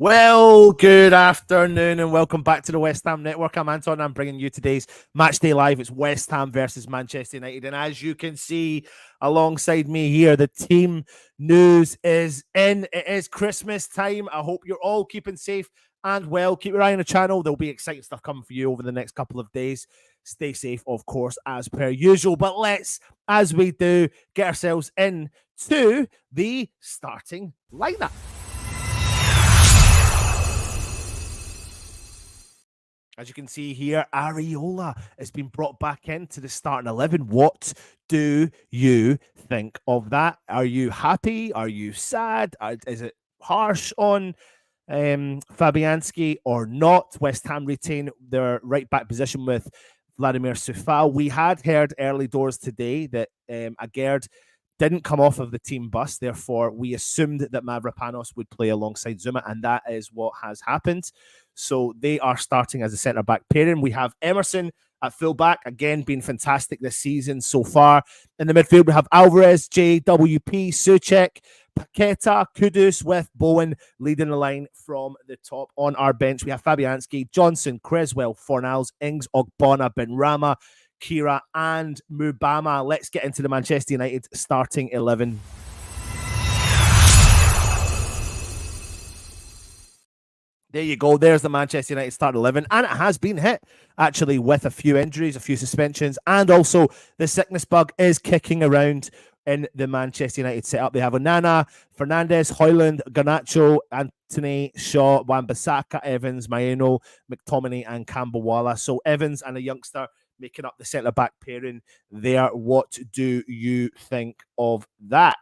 Well, good afternoon and welcome back to the West Ham Network. I'm Anton. I'm bringing you today's Matchday Live. It's West Ham versus Manchester United. And as you can see alongside me here, the team news is in. It is Christmas time. I hope you're all keeping safe and well. Keep your eye on the channel. There'll be exciting stuff coming for you over the next couple of days. Stay safe, of course, as per usual. But let's, as we do, get ourselves in to the starting lineup. As you can see here, Areola has been brought back into the starting 11. What do you think of that? Are you happy? Are you sad? Is it harsh on Fabianski or not? West Ham retain their right back position with Vladimir Sufal. We had heard early doors today that Agerd didn't come off of the team bus. Therefore, we assumed that Mavropanos would play alongside Zuma, and that is what has happened. So they are starting as a centre-back pairing. We have Emerson at full-back, again, been fantastic this season so far. In the midfield, we have Alvarez, JWP, Souček, Paqueta, Kudus with Bowen leading the line from the top. On our bench, we have Fabianski, Johnson, Creswell, Fornals, Ings, Ogbonna, Benrahma, Kira and Mubama. Let's get into the Manchester United starting 11. There you go. There's the Manchester United starting 11. And it has been hit, actually, with a few injuries, a few suspensions, and also the sickness bug is kicking around in the Manchester United setup. They have Onana, Fernandes, Højlund, Garnacho, Anthony, Shaw, Wan-Bissaka, Evans, Maeno, McTominay, and Campbell-Walla. So Evans and a youngster making up the centre-back pairing there. What do you think of that?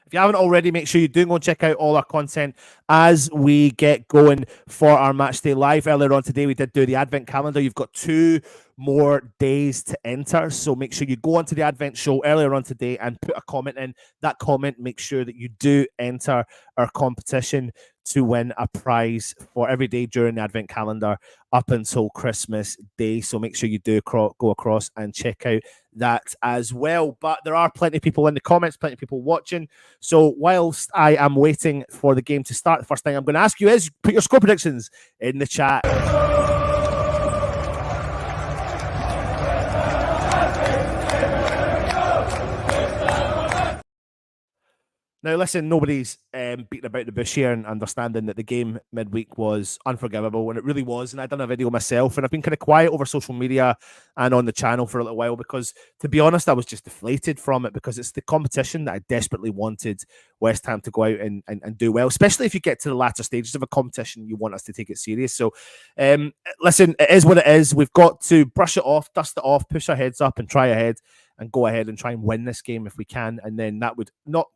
If you haven't already, make sure you do go and check out all our content as we get going for our Matchday Live. Earlier on today, we did do the Advent calendar. You've got 2 more days to enter, so make sure you go onto the Advent show earlier on today and put a comment in. That comment, make sure that you do enter our competition to win a prize for every day during the Advent calendar up until Christmas Day. So make sure you do go across and check out that as well. But there are plenty of people in the comments, plenty of people watching. So whilst I am waiting for the game to start, the first thing I'm going to ask you is put your score predictions in the chat. Now, listen, nobody's beating about the bush here and understanding that the game midweek was unforgivable, and it really was. And I've done a video myself, and I've been kind of quiet over social media and on the channel for a little while because, to be honest, I was just deflated from it because it's the competition that I desperately wanted West Ham to go out and do well, especially if you get to the latter stages of a competition, you want us to take it serious. So, listen, it is what it is. We've got to brush it off, dust it off, push our heads up and try ahead and go ahead and try and win this game if we can. And then that would not,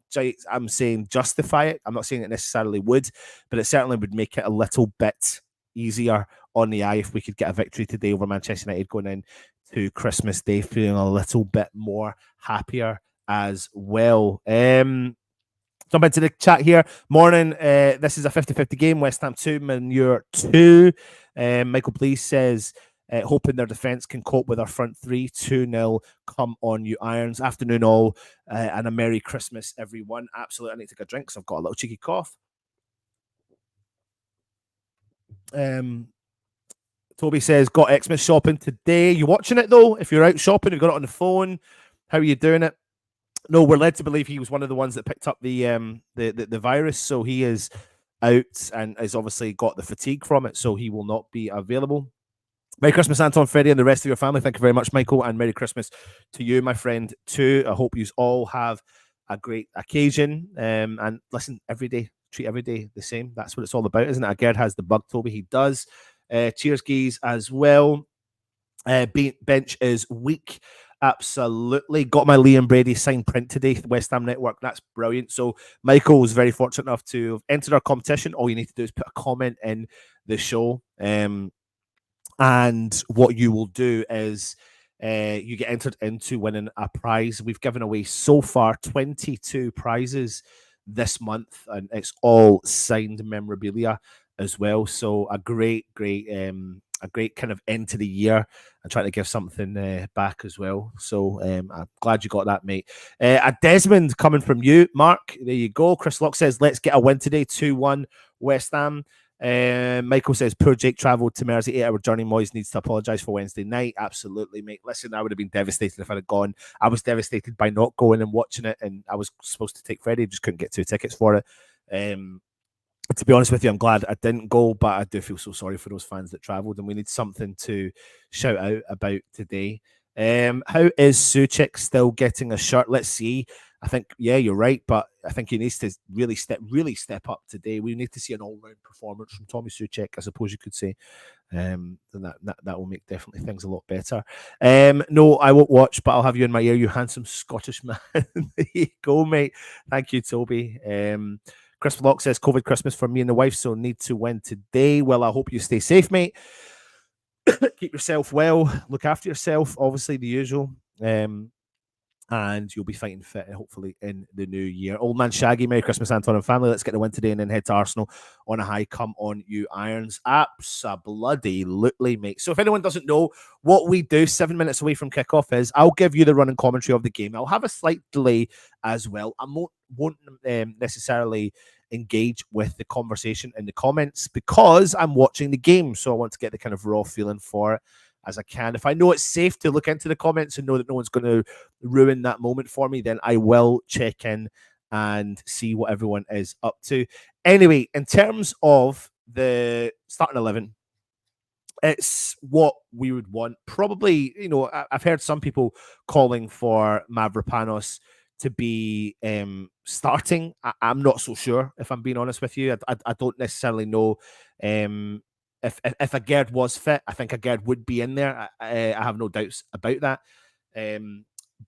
I'm saying justify it. I'm not saying it necessarily would, but it certainly would make it a little bit easier on the eye if we could get a victory today over Manchester United going in to Christmas Day, feeling a little bit more happier as well. Jump into the chat here. Morning. This is a 50-50 game. West Ham 2, Manure 2. Michael Blease says, hoping their defence can cope with our front three. 2-0. Come on, you Irons. Afternoon all, and a Merry Christmas, everyone. Absolutely. I need to take a drink because I've got a little cheeky cough. Toby says, got Xmas shopping today. You watching it, though? If you're out shopping, you've got it on the phone. How are you doing it? No, we're led to believe he was one of the ones that picked up the virus, so he is out and has obviously got the fatigue from it, so he will not be available. Merry Christmas, Anton, Freddie, and the rest of your family. Thank you very much, Michael, and Merry Christmas to you, my friend, too. I hope you all have a great occasion. And listen, every day, treat every day the same. That's what it's all about, isn't it? Gerd has the bug, Toby. He does. Cheers, geez, as well. Bench is weak. Absolutely. Got my Liam Brady signed print today, West Ham Network. That's brilliant. So Michael was very fortunate enough to have entered our competition. All you need to do is put a comment in the show. And what you will do is you get entered into winning a prize. We've given away so far 22 prizes this month, and it's all signed memorabilia as well. So a great a great kind of end to the year and trying to give something back as well. So I'm glad you got that, mate. A Desmond coming from you, Mark. There you go. Chris Locke says, let's get a win today, 2-1 West Ham. Michael says, poor Jake travelled to Mersey, 8-hour journey. Moyes needs to apologise for Wednesday night. Absolutely, mate. Listen, I would have been devastated if I'd have gone. I was devastated by not going and watching it, and I was supposed to take Freddie, just couldn't get 2 tickets for it. To be honest with you, I'm glad I didn't go, but I do feel so sorry for those fans that travelled, and we need something to shout out about today. How is Souček still getting a shirt? Let's see. I think, yeah, you're right, but I think he needs to really step up today. We need to see an all-round performance from Tommy Souček, I suppose you could say. Then that will make definitely things a lot better. No, I won't watch, but I'll have you in my ear, you handsome Scottish man. There you go, mate. Thank you, Toby. Chris Block says, COVID Christmas for me and the wife, so need to win today. Well, I hope you stay safe, mate. Keep yourself well. Look after yourself, obviously, the usual. And you'll be fighting fit, hopefully, in the new year. Old man Shaggy, Merry Christmas, Anton and family. Let's get the win today and then head to Arsenal on a high. Come on, you Irons. Absolutely, mate. So if anyone doesn't know, what we do 7 minutes away from kickoff is I'll give you the running commentary of the game. I'll have a slight delay as well. I won't necessarily engage with the conversation in the comments because I'm watching the game. So I want to get the kind of raw feeling for it as I can. If I know it's safe to look into the comments and know that no one's going to ruin that moment for me, then I will check in and see what everyone is up to. Anyway, in terms of the starting 11, it's what we would want. Probably, I've heard some people calling for Mavropanos to be starting. I'm not so sure, if I'm being honest with you. I don't necessarily know if Agerd was fit. I think Agerd would be in there. I have no doubts about that.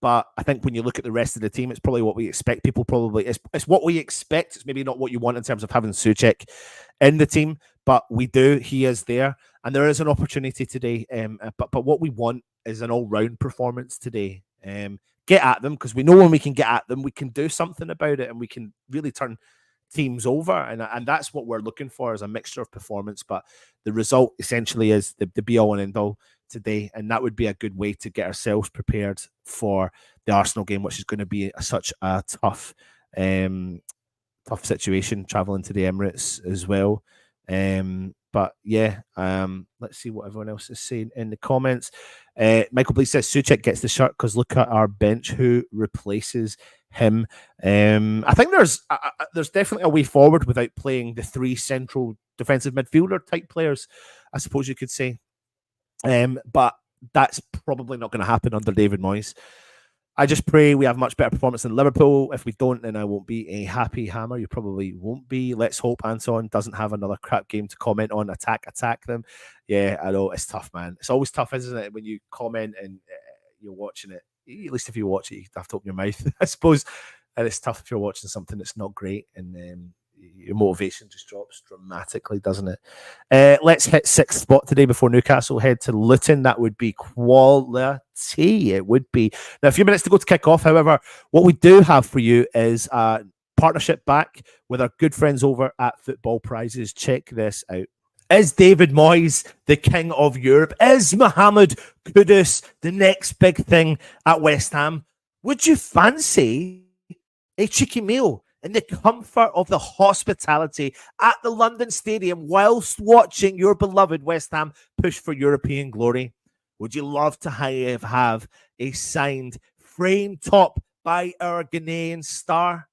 But I think when you look at the rest of the team, it's probably what we expect. It's what we expect. It's maybe not what you want in terms of having Souček in the team, but we do. He is there, and there is an opportunity today. But what we want is an all-round performance today. Get at them, because we know when we can get at them, we can do something about it, and we can really turn teams over, and that's what we're looking for, is a mixture of performance. But the result essentially is the be all and end all today, and that would be a good way to get ourselves prepared for the Arsenal game, which is going to be such a tough situation, traveling to the Emirates as well. But yeah, let's see what everyone else is saying in the comments. Michael Bleak says Souček gets the shirt because look at our bench. Who replaces him? I think there's definitely a way forward without playing the 3 central defensive midfielder type players, I suppose you could say. But that's probably not going to happen under David Moyes. I just pray we have much better performance than Liverpool. If we don't, then I won't be a happy hammer. You probably won't be. Let's hope Anton doesn't have another crap game to comment on. Attack them. Yeah, I know. It's tough, man. It's always tough, isn't it, when you comment and you're watching it. At least if you watch it, you have to open your mouth, I suppose. And it's tough if you're watching something that's not great, and your motivation just drops dramatically, doesn't it? Let's hit 6th spot today before Newcastle head to Luton. That would be quality. It would be. Now, a few minutes to go to kick off. However, what we do have for you is a partnership back with our good friends over at Football Prizes. Check this out. Is David Moyes the king of Europe? Is Mohamed Kudus the next big thing at West Ham? Would you fancy a cheeky meal in the comfort of the hospitality at the London Stadium whilst watching your beloved West Ham push for European glory? Would you love to have a signed frame top by our Ghanaian star?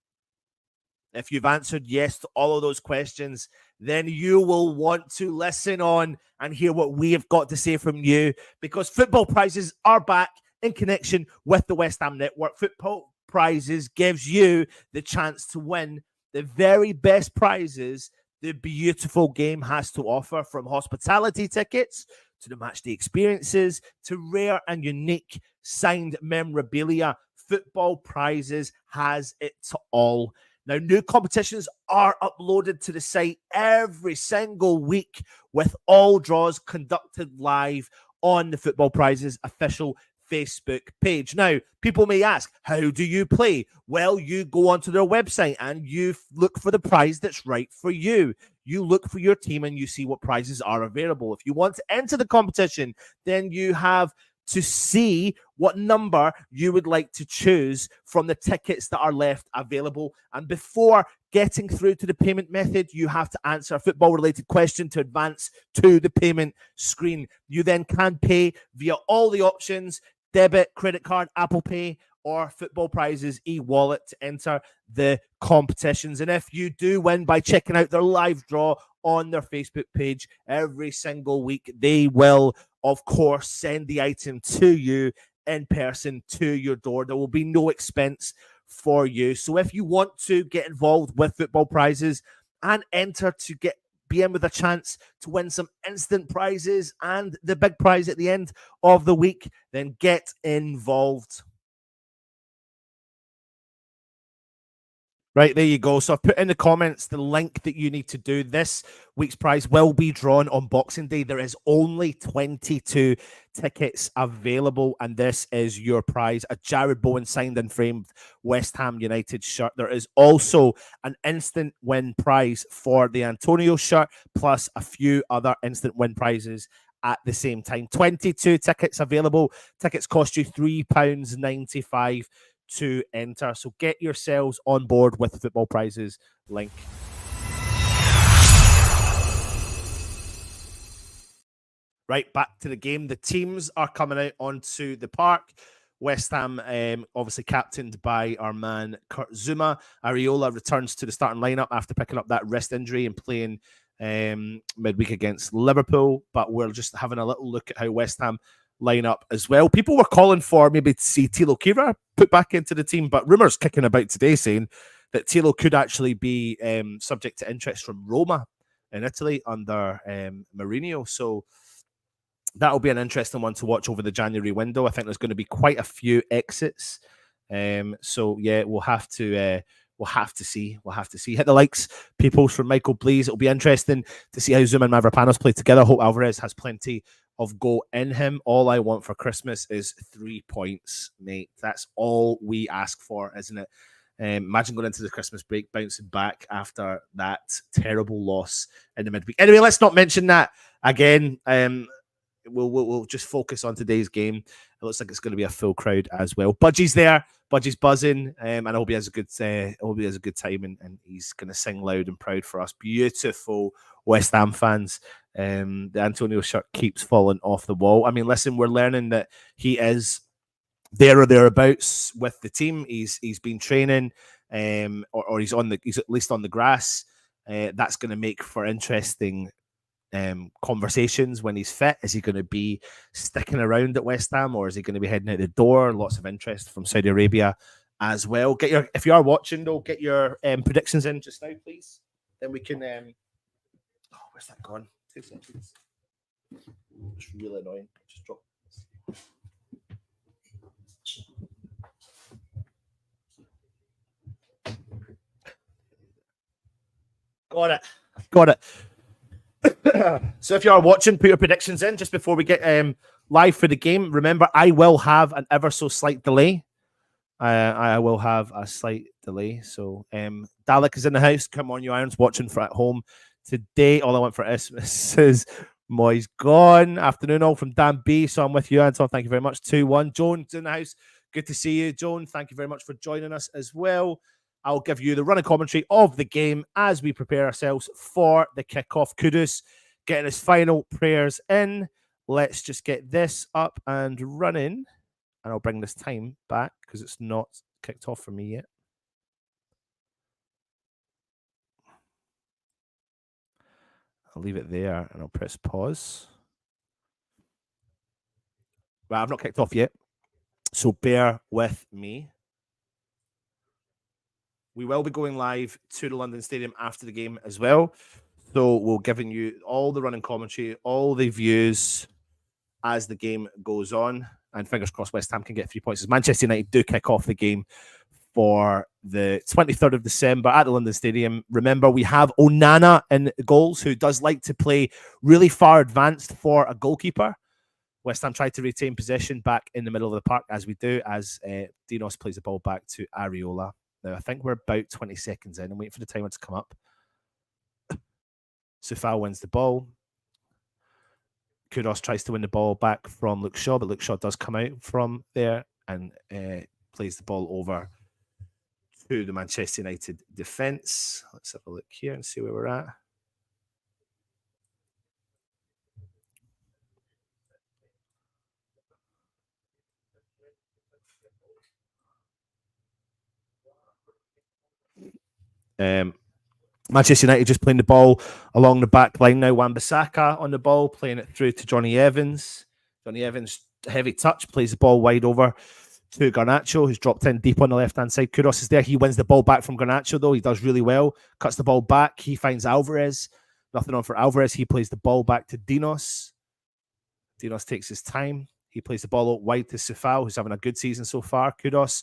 If you've answered yes to all of those questions, then you will want to listen on and hear what we have got to say from you, because Football Prizes are back in connection with the West Ham Network. Football Prizes gives you the chance to win the very best prizes the beautiful game has to offer, from hospitality tickets to the matchday experiences to rare and unique signed memorabilia. Football Prizes has it all. Now, new competitions are uploaded to the site every single week, with all draws conducted live on the Football Prizes official Facebook page. Now, people may ask, how do you play? Well, you go onto their website and you look for the prize that's right for you. you look for your team and you see what prizes are available. If you want to enter the competition, then you have to see what number you would like to choose from the tickets that are left available. And before getting through to the payment method, you have to answer a football-related question to advance to the payment screen. You then can pay via all the options: debit, credit card, Apple Pay, or Football Prizes e-wallet to enter the competitions. And if you do win by checking out their live draw on their Facebook page every single week, they will, of course, send the item to you in person to your door. There will be no expense for you. So if you want to get involved with Football Prizes and enter to be in with a chance to win some instant prizes and the big prize at the end of the week, then get involved. Right, there you go. So I've put in the comments the link that you need to do. This week's prize will be drawn on Boxing Day. There is only 22 tickets available, and this is your prize: a Jared Bowen signed and framed West Ham United shirt. There is also an instant win prize for the Antonio shirt, plus a few other instant win prizes at the same time. 22 tickets available. Tickets cost you £3.95 to enter. So get yourselves on board with the Football Prizes link. Right, back to the game. The teams are coming out onto the park. West Ham, obviously captained by our man Kurt Zouma. Areola returns to the starting lineup after picking up that wrist injury and playing midweek against Liverpool. But we're just having a little look at how West Ham line up as well. People were calling for maybe to see Thilo Kehrer put back into the team, but rumours kicking about today saying that Thilo could actually be subject to interest from Roma in Italy under Mourinho. So that'll be an interesting one to watch over the January window. I think there's going to be quite a few exits. So yeah, we'll have to see. We'll have to see. Hit the likes, people, from Michael Blees. It'll be interesting to see how Zoom and Mavropanos play together. Hope Alvarez has plenty of go in him. All I want for Christmas is 3 points, mate. That's all we ask for, isn't it? Imagine going into the Christmas break, bouncing back after that terrible loss in the midweek. Anyway, let's not mention that again. We'll just focus on today's game. It looks like it's going to be a full crowd as well. Budgie's there. Budgie's buzzing, and I hope he has a good time, and he's going to sing loud and proud for us. Beautiful West Ham fans. The Antonio shirt keeps falling off the wall. I mean, listen, we're learning that he is there or thereabouts with the team. He's been training, or he's at least on the grass. That's going to make for interesting conversations when he's fit. Is he going to be sticking around at West Ham, or is he going to be heading out the door? Lots of interest from Saudi Arabia as well. If you are watching though, get your predictions in just now, please. Then we can. Where's that gone? 2 seconds. It's really annoying. Just drop. Got it. So if you are watching, put your predictions in just before we get live for the game. Remember, I will have an ever so slight delay. I will have a slight delay. So Dalek is in the house. Come on, you irons, watching for at home today. All I want for Christmas is Moy's gone. Afternoon all from Dan B. So I'm with you, Anton. Thank you very much. 2-1. Joan's in the house. Good to see you, Joan. Thank you very much for joining us as well. I'll give you the running commentary of the game as we prepare ourselves for the kickoff. Kudus getting his final prayers in. Let's just get this up and running. And I'll bring this time back because it's not kicked off for me yet. I'll leave it there and I'll press pause. Well, I've not kicked off yet, so bear with me. We will be going live to the London Stadium after the game as well. So we'll giving you all the running commentary, all the views as the game goes on. And fingers crossed West Ham can get 3 points as Manchester United do kick off the game for the 23rd of December at the London Stadium. Remember, we have Onana in goals, who does like to play really far advanced for a goalkeeper. West Ham tried to retain possession back in the middle of the park, as we do, as Dinos plays the ball back to Areola. Now, I think we're about 20 seconds in. I'm waiting for the timer to come up. Sufal wins the ball. Kudos tries to win the ball back from Luke Shaw, but Luke Shaw does come out from there and plays the ball over to the Manchester United defence. Let's have a look here and see where we're at. Manchester United just playing the ball along the back line now. Wan-Bissaka on the ball, playing it through to Johnny Evans. Johnny Evans, heavy touch, plays the ball wide over to Garnacho, who's dropped in deep on the left-hand side. Kudos is there. He wins the ball back from Garnacho, though. He does really well. Cuts the ball back. He finds Alvarez. Nothing on for Alvarez. He plays the ball back to Dinos. Dinos takes his time. He plays the ball out wide to Sufal, who's having a good season so far. Kudos.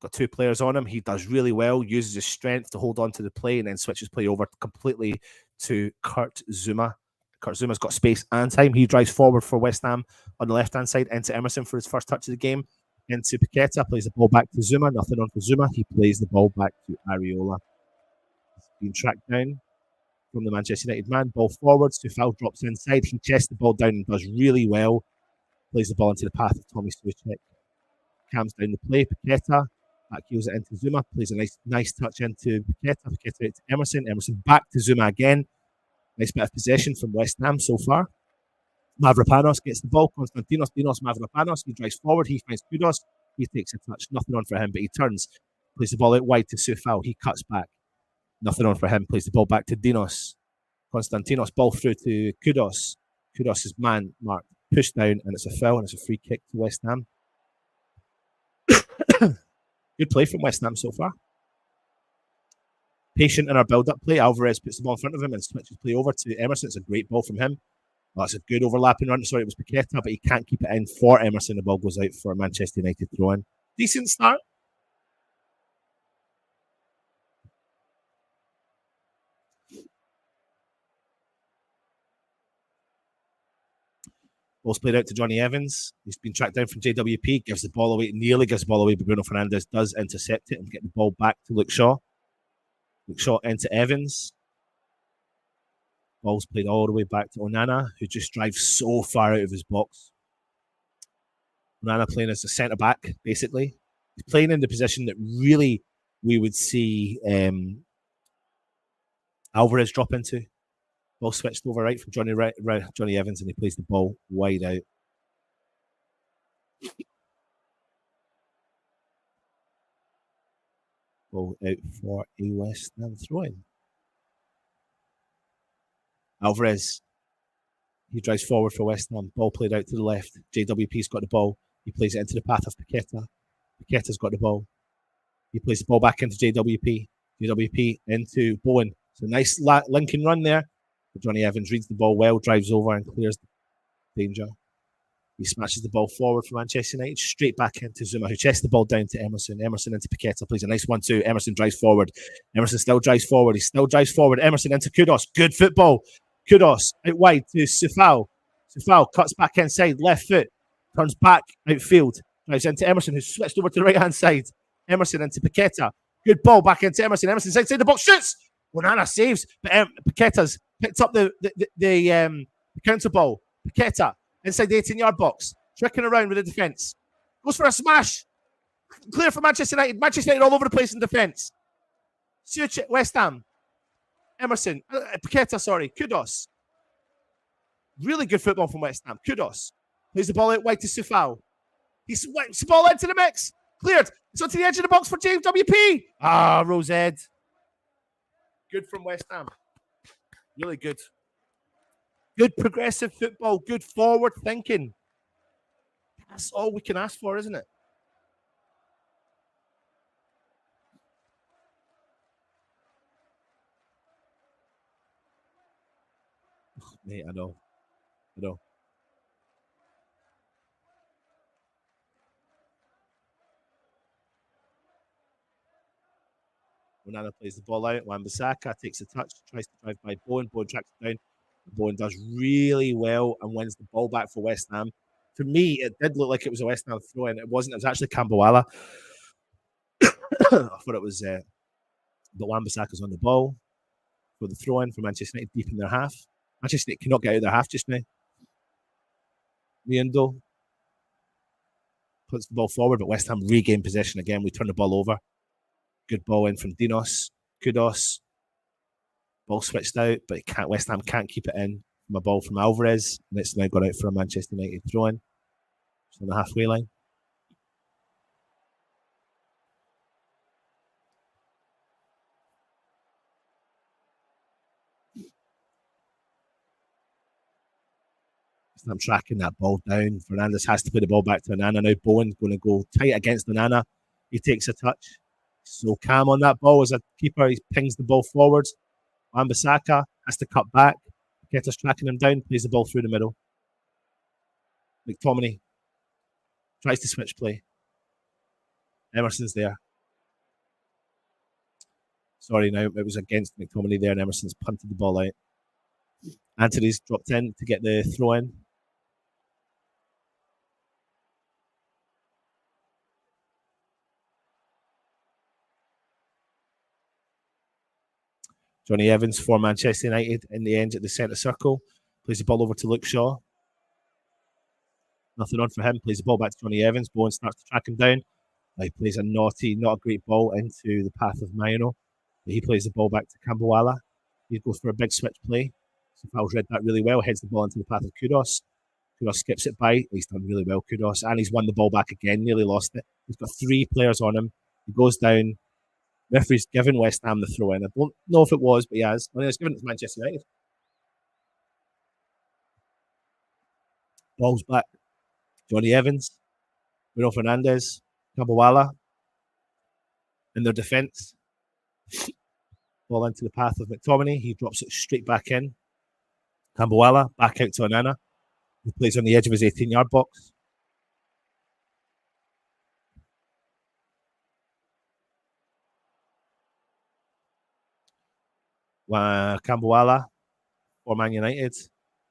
Got two players on him. He does really well, uses his strength to hold on to the play, and then switches play over completely to Kurt Zouma. Kurt Zuma's got space and time. He drives forward for West Ham on the left-hand side into Emerson for his first touch of the game. Into Paqueta, plays the ball back to Zouma. Nothing on for Zouma. He plays the ball back to Areola. He's been tracked down from the Manchester United man. Ball forwards. Sufal drops inside. He chests the ball down and does really well. Plays the ball into the path of Tommy Soucek. Cams down the play. Paqueta. Back heels it into Zouma. Plays a nice touch into Paqueta. Paqueta out to Emerson. Emerson back to Zouma again. Nice bit of possession from West Ham so far. Mavropanos gets the ball. Konstantinos, Dinos, Mavropanos. He drives forward. He finds Kudos. He takes a touch. Nothing on for him, but he turns. Plays the ball out wide to Sufal. He cuts back. Nothing on for him. Plays the ball back to Dinos. Konstantinos, ball through to Kudos. Kudos is man marked. Pushed down, and it's a foul, and it's a free kick to West Ham. Good play from West Ham so far. Patient in our build-up play. Alvarez puts the ball in front of him and switches play over to Emerson. It's a great ball from him. Well, that's a good overlapping run. Sorry, it was Paqueta, but he can't keep it in for Emerson. The ball goes out for a Manchester United throw-in. Decent start. Ball's played out to Johnny Evans. He's been tracked down from JWP. Gives the ball away. Nearly gives the ball away, but Bruno Fernandes does intercept it and get the ball back to Luke Shaw. Luke Shaw into Evans. Ball's played all the way back to Onana, who just drives so far out of his box. Onana playing as a centre-back, basically. He's playing in the position that really we would see Alvarez drop into. Ball switched over right from Johnny Evans, and he plays the ball wide out. Ball out for a West Ham throw-in. Alvarez. He drives forward for West Ham. Ball played out to the left. JWP's got the ball. He plays it into the path of Paqueta. Paqueta's got the ball. He plays the ball back into JWP. JWP into Bowen. So nice linking run there. But Johnny Evans reads the ball well, drives over and clears the danger. He smashes the ball forward for Manchester United, straight back into Zouma, who chests the ball down to Emerson. Emerson into Paqueta, plays a nice 1-2. Emerson drives forward. Emerson still drives forward. He still drives forward. Emerson into Kudos. Good football. Kudos out wide to Sufal. Sufal cuts back inside, left foot, turns back outfield, drives into Emerson, who's switched over to the right-hand side. Emerson into Paqueta. Good ball back into Emerson. Emerson's inside the box, shoots. Onana saves, but Paqueta's picked up the counter ball. Paqueta inside the 18-yard box, tricking around with the defence. Goes for a smash. Clear for Manchester United. Manchester United all over the place in defence. West Ham. Emerson. Paqueta, sorry. Kudos. Really good football from West Ham. Kudos. Plays the ball out wide to Sufal. He swipes the ball into the mix. Cleared. It's onto the edge of the box for JWP. Rosehead. Good from West Ham. Really good. Good progressive football. Good forward thinking. That's all we can ask for, isn't it? Mate, I know. Onana plays the ball out. Wan-Bissaka takes a touch, tries to drive by Bowen. Bowen tracks it down. Bowen does really well and wins the ball back for West Ham. To me, it did look like it was a West Ham throw-in. It wasn't. It was actually Kambawala. I thought it was, but Wan-Bissaka's on the ball. for the throw-in for Manchester United deep in their half. Manchester United cannot get out of their half just now. Miundo puts the ball forward, but West Ham regain possession again. We turn the ball over. Good ball in from Dinos. Kudos. Ball switched out, but West Ham can't keep it in from a ball from Alvarez, and it's now gone out for a Manchester United throw-in. It's on the halfway line. I'm tracking that ball down. Fernandes has to play the ball back to Onana now. Bowen's going to go tight against Onana. He takes a touch. So calm on that ball as a keeper. He pings the ball forwards. Wan-Bissaka has to cut back. Paqueta's tracking him down. Plays the ball through the middle. McTominay tries to switch play. Emerson's there. Sorry, now it was against McTominay there, and Emerson's punted the ball out. Anthony's dropped in to get the throw in. Johnny Evans for Manchester United in the end at the centre circle. Plays the ball over to Luke Shaw. Nothing on for him. Plays the ball back to Johnny Evans. Bowen starts to track him down. He plays a naughty, not a great ball into the path of Mayano. But he plays the ball back to Camboala. He goes for a big switch play. So Fal's read that really well. Heads the ball into the path of Kudos. Kudos skips it by. He's done really well, Kudos. And he's won the ball back again. Nearly lost it. He's got 3 players on him. He goes down. Referee's given West Ham the throw in. I don't know if it was, but he has. I mean, it's given it to Manchester United. Ball's back. Johnny Evans, Bruno Fernandes, Camboala in their defence. Ball into the path of McTominay. He drops it straight back in. Camboala back out to Onana, who plays on the edge of his 18-yard box. Camboala for Man United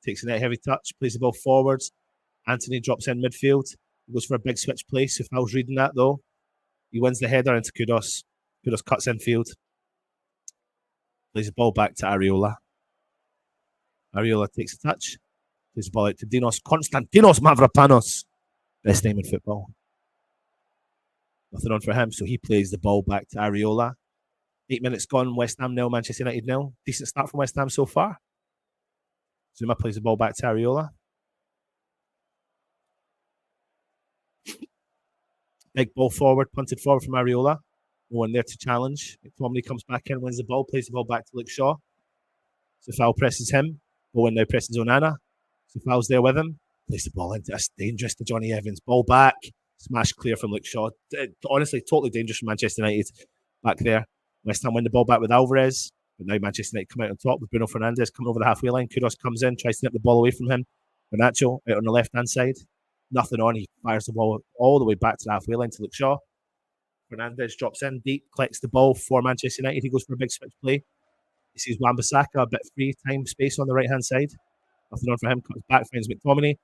takes a net heavy touch, plays the ball forwards. Anthony drops in midfield. He goes for a big switch play. So if I was reading that though, he wins the header into Kudos. Kudos cuts infield. Plays the ball back to Areola. Areola takes a touch. Plays the ball out to Dinos. Konstantinos Mavropanos. Best name in football. Nothing on for him. So he plays the ball back to Areola. 8 minutes gone. West Ham 0, Manchester United 0. Decent start from West Ham so far. Zuma plays the ball back to Areola. Big ball forward, punted forward from Areola. No one there to challenge. McTominay comes back in, wins the ball, plays the ball back to Luke Shaw. Safal presses him. Bowen now presses Onana. Safal's there with him. Plays the ball into us. Dangerous to Johnny Evans. Ball back. Smash clear from Luke Shaw. Honestly, totally dangerous for Manchester United back there. West Ham win the ball back with Alvarez. But now Manchester United come out on top with Bruno Fernandes coming over the halfway line. Kudos comes in, tries to nip the ball away from him. Garnacho out on the left-hand side. Nothing on. He fires the ball all the way back to the halfway line to Luke Shaw. Fernandes drops in deep, collects the ball for Manchester United. He goes for a big switch play. He sees Wan-Bissaka, a bit free time space on the right-hand side. Nothing on for him. Cuts back, finds McTominay.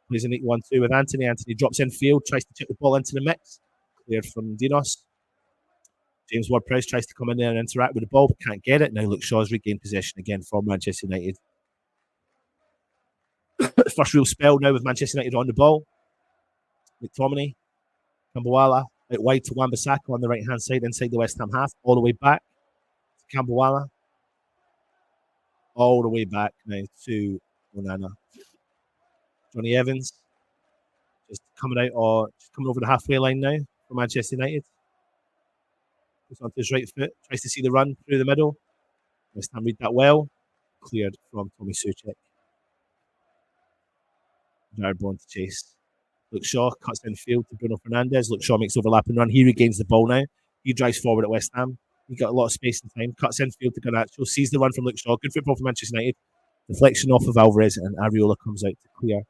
Plays a neat 1-2 with Anthony. Anthony drops in field, tries to chip the ball into the mix. Cleared from Dinos. James Ward-Prowse tries to come in there and interact with the ball, but can't get it. Now Luke Shaw's regained possession again for Manchester United. First real spell now with Manchester United on the ball. McTominay, Camboala, out wide to Wan-Bissaka on the right-hand side, inside the West Ham half, all the way back to Camboala. All the way back now to Onana. Johnny Evans just coming over the halfway line now for Manchester United. Goes onto his right foot, tries to see the run through the middle. West Ham read that well. Cleared from Tommy Soucek. Jared Bourne to chase. Luke Shaw cuts infield to Bruno Fernandes. Luke Shaw makes overlapping run. He regains the ball now. He drives forward at West Ham. He got a lot of space and time. Cuts infield to Garnacho. Sees the run from Luke Shaw. Good football for Manchester United. Deflection off of Alvarez, and Areola comes out to clear.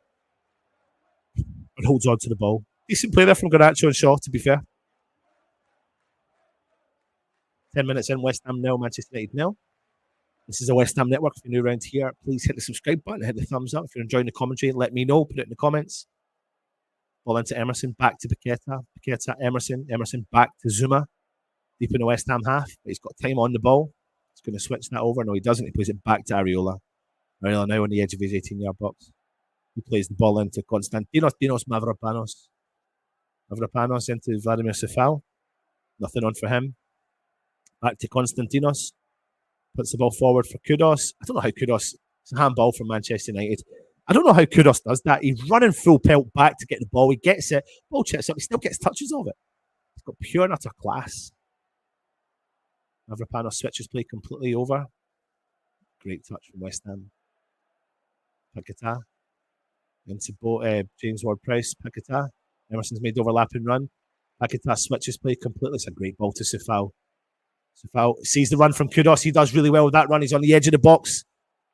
And holds on to the ball. Decent play there from Garnacho and Shaw, to be fair. 10 minutes in, West Ham 0, Manchester United 0. This is a West Ham Network. If you're new around here, please hit the subscribe button, hit the thumbs up. If you're enjoying the commentary, let me know. Put it in the comments. Ball into Emerson, back to Paqueta. Paqueta, Emerson back to Zuma. Deep in the West Ham half. He's got time on the ball. He's going to switch that over. No, he doesn't. He plays it back to Areola. Areola now on the edge of his 18-yard box. He plays the ball into Konstantinos Mavropanos. Mavropanos into Vladimir Sefal. Nothing on for him. Back to Konstantinos. Puts the ball forward for Kudos. I don't know how Kudos. It's a handball from Manchester United. I don't know how Kudos does that. He's running full pelt back to get the ball. He gets it. Ball chips up. He still gets touches of it. He's got pure and utter class. Mavropanos switches play completely over. Great touch from West Ham. Paquetá into James Ward-Prowse. Paquetá. Emerson's made the overlapping run. Paquetá switches play completely. It's a great ball to Sefal. Sefal sees the run from Kudos. He does really well with that run. He's on the edge of the box,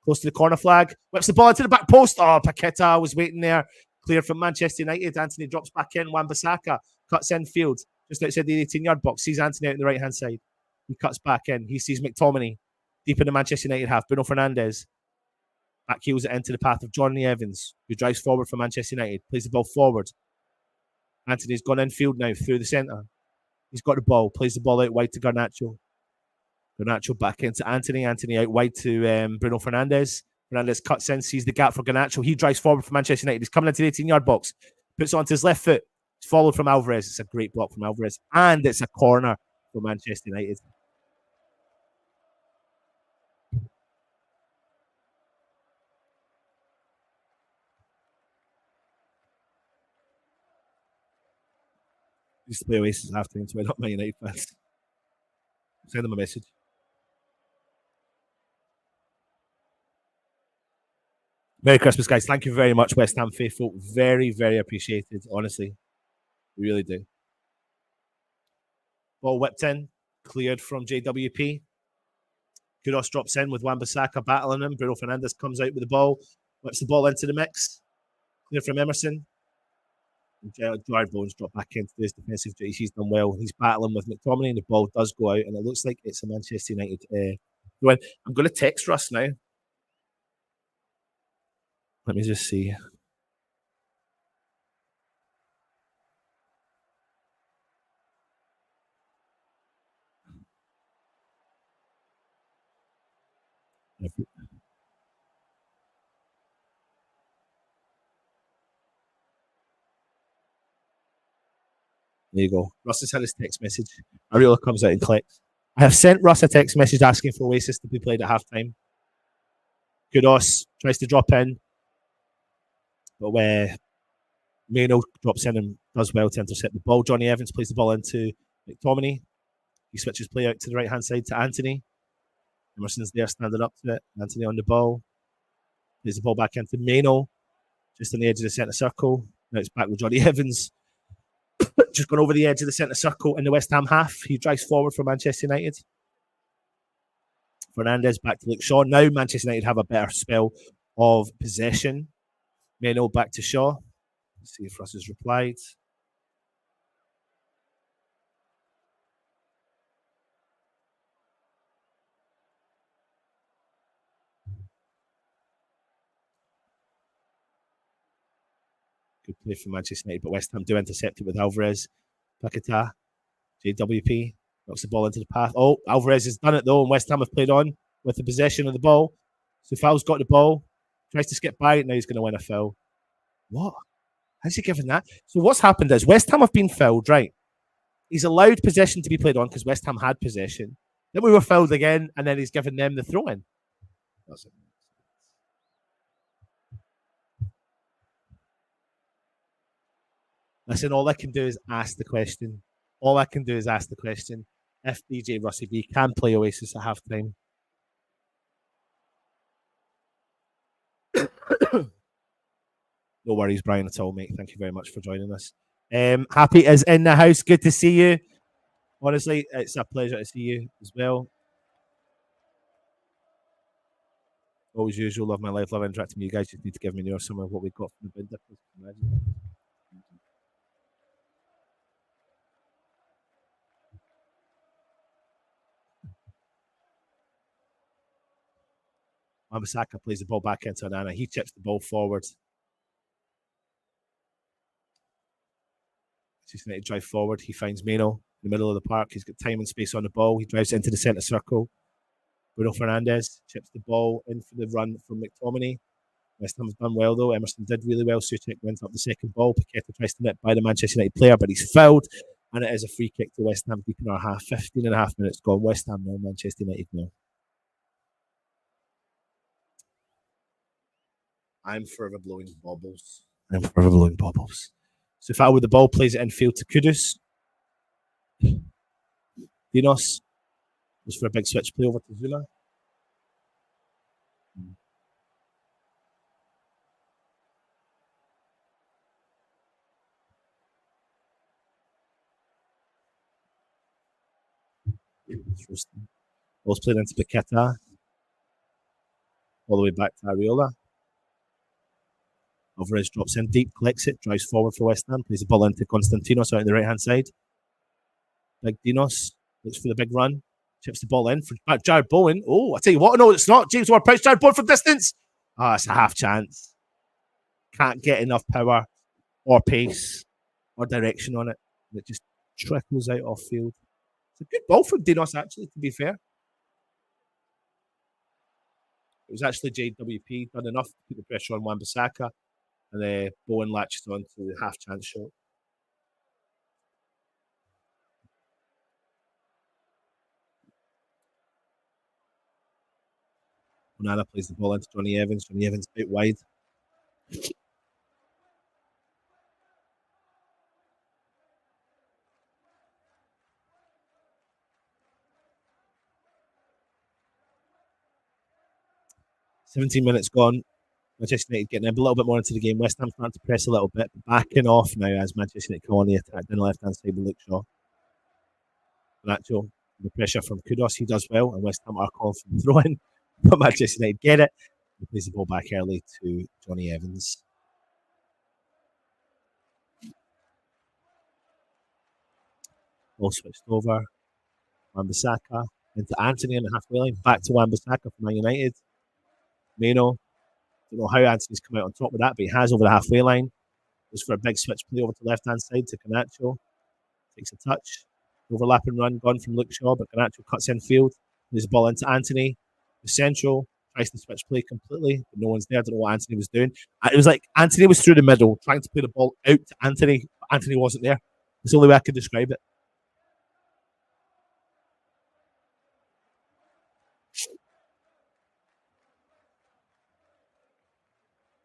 close to the corner flag. Whips the ball into the back post. Oh, Paquetá was waiting there. Cleared from Manchester United. Anthony drops back in. Wan-Bissaka cuts in field, just outside the 18-yard box. Sees Anthony out on the right-hand side. He cuts back in. He sees McTominay deep in the Manchester United half. Bruno Fernandes back heels it into the path of Johnny Evans, who drives forward for Manchester United. Plays the ball forward. Anthony's gone infield now through the centre. He's got the ball. Plays the ball out wide to Garnacho. Garnacho back into Anthony. Anthony out wide to Bruno Fernandes. Fernandes cuts in, sees the gap for Garnacho. He drives forward for Manchester United. He's coming into the 18-yard box. Puts it onto his left foot. It's followed from Alvarez. It's a great block from Alvarez. And it's a corner for Manchester United. Used to play Oasis after him to win up my United fans. Send them a message. Merry Christmas, guys. Thank you very much, West Ham faithful. Very, very appreciated, honestly. We really do. Ball whipped in, cleared from JWP. Kudos drops in with Wan-Bissaka battling him. Bruno Fernandes comes out with the ball, whips the ball into the mix. Clear from Emerson. Jared Bowen's dropped back into his defensive duties. He's done well. He's battling with McTominay, and the ball does go out, and it looks like it's a Manchester United win. I'm going to text Russ now. Let me just see. There you go. Russ has had his text message. Areola comes out and clicks. I have sent Russ a text message asking for Oasis to be played at halftime. Kudos tries to drop in, but where Mano drops in and does well to intercept the ball. Johnny Evans plays the ball into McTominay. He switches play out to the right-hand side to Anthony. Emerson's there standing up to it. Anthony on the ball. Plays the ball back into Mano, just on the edge of the centre circle. Now it's back with Johnny Evans. Just gone over the edge of the centre circle in the West Ham half. He drives forward for Manchester United. Fernandes back to Luke Shaw. Now Manchester United have a better spell of possession. Mano back to Shaw. Let's see if Russ has replied. Good play from Manchester United, but West Ham do intercept it with Alvarez. Paquetá, JWP, knocks the ball into the path. Oh, Alvarez has done it though, and West Ham have played on with the possession of the ball. Sefal's got the ball, tries to skip by it, now he's going to win a foul. What? How's he given that? So what's happened is West Ham have been fouled, right? He's allowed possession to be played on because West Ham had possession. Then we were fouled again, and then he's given them the throw-in. That's it. Listen, all I can do is ask the question. All I can do is ask the question. If DJ Russie B can play Oasis at halftime. No worries, Brian, at all, mate. Thank you very much for joining us. Happy is in the house. Good to see you. Honestly, it's a pleasure to see you as well. Always usual. Love my life. Love interacting with you guys. Just need to give me near some of what we got from the bin dippers. Imagine. Wan-Bissaka plays the ball back into Onana. He chips the ball forward. He's going to drive forward. He finds Mano in the middle of the park. He's got time and space on the ball. He drives into the centre circle. Bruno Fernandes chips the ball in for the run from McTominay. West Ham have done well though. Emerson did really well. Souček wins up the second ball. Paqueta tries to nip by the Manchester United player, but he's fouled. And it is a free kick to West Ham deep in our half. 15 and a half minutes gone. West Ham nil, Manchester United nil. I'm forever blowing bubbles. I'm forever blowing bubbles. So if I with the ball, plays it infield to Kudus. Dinos goes for a big switch play over to Zuma. Ball's played into Paqueta. All the way back to Areola. Alvarez drops in deep, collects it, drives forward for West Ham, plays the ball into Constantinos out on the right-hand side. Big Dinos looks for the big run, chips the ball in for Jared Bowen. Oh, I tell you what, no, it's not. James Ward-Prowse, Jared Bowen for distance. It's a half chance. Can't get enough power or pace or direction on it. It just trickles out off field. It's a good ball from Dinos, actually, to be fair. It was actually JWP done enough to put the pressure on Wan-Bissaka, and Bowen latches on to the half chance shot. Onana plays the ball into Johnny Evans. Johnny Evans out wide. "17 minutes gone. Manchester United getting a little bit more into the game. West Ham starting to press a little bit, but backing off now as Manchester United come on the attack down the left-hand side with Luke Shaw. Nacho, the pressure from Kudos, he does well, and West Ham are calling for the throw-in, but Manchester United get it. He plays the ball back early to Johnny Evans. Ball switched over. Wan-Bissaka into Anthony on the halfway line. Back to Wan-Bissaka for Man United. Meno. Don't know how Anthony's come out on top of that, but he has over the halfway line. Goes for a big switch play over to the left-hand side to Canacho. Takes a touch. Overlapping run gone from Luke Shaw, but Canacho cuts in field. Plays the ball into Anthony. The central tries to switch play completely, but no one's there. I don't know what Anthony was doing. It was like Anthony was through the middle, trying to play the ball out to Anthony, but Anthony wasn't there. It's the only way I could describe it.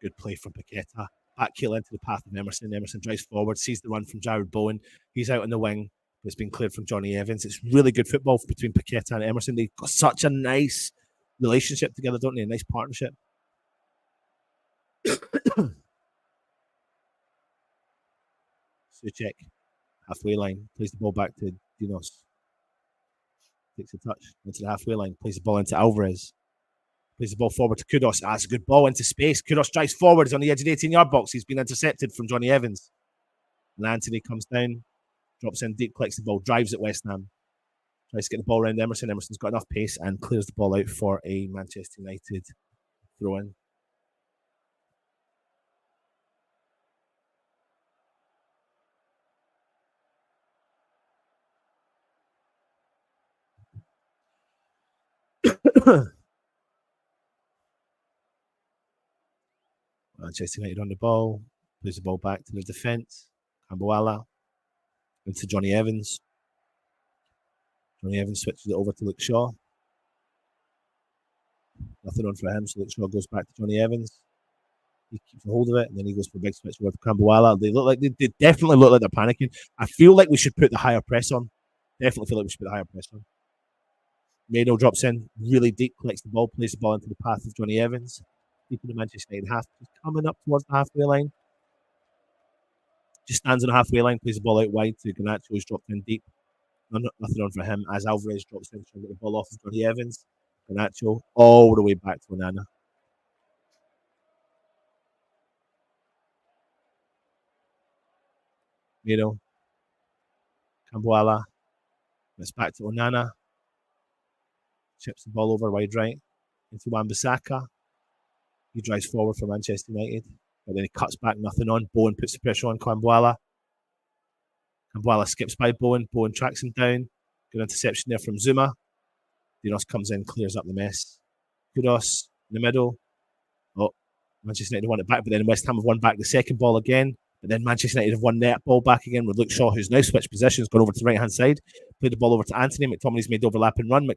Good play from Paqueta. Back heel into the path of Emerson. Emerson drives forward, sees the run from Jared Bowen. He's out on the wing. It's been cleared from Johnny Evans. It's really good football between Paqueta and Emerson. They've got such a nice relationship together, don't they? A nice partnership. Souček, halfway line, plays the ball back to Dinos. Takes a touch into the halfway line, plays the ball into Alvarez. Plays the ball forward to Kudos. That's a good ball into space. Kudos drives forward. He's on the edge of the 18-yard box. He's been intercepted from Johnny Evans. And Anthony comes down, drops in deep, collects the ball, drives at West Ham. Tries to get the ball around Emerson. Emerson's got enough pace and clears the ball out for a Manchester United throw-in. Manchester United on the ball, plays the ball back to the defence. Camboala into Johnny Evans. Johnny Evans switches it over to Luke Shaw. Nothing on for him, so Luke Shaw goes back to Johnny Evans. He keeps a hold of it, and then he goes for a big switch over to Camboala. They look like they definitely look like they're panicking. I feel like we should put the higher press on. Definitely feel like we should put the higher press on. Meno drops in really deep, collects the ball, plays the ball into the path of Johnny Evans. Deep in the Manchester United half, just coming up towards the halfway line. Just stands on the halfway line, plays the ball out wide to Garnacho, who's dropped in deep. Nothing on for him as Alvarez drops in, trying to get the ball off of Johnny Evans. Garnacho all the way back to Onana. Meno. Camboala. It's back to Onana. Chips the ball over wide right into Wan-Bissaka. He drives forward for Manchester United, but then he cuts back, nothing on. Bowen puts the pressure on Camboala. Camboala skips by Bowen. Bowen tracks him down. Good interception there from Zuma. Dinos comes in, clears up the mess. Kudos in the middle. Oh, Manchester United won it back, but then West Ham have won back the second ball again. But then Manchester United have won that ball back again with Luke Shaw, who's now switched positions, gone over to the right hand side, played the ball over to Anthony. McTominay's made the overlap and run.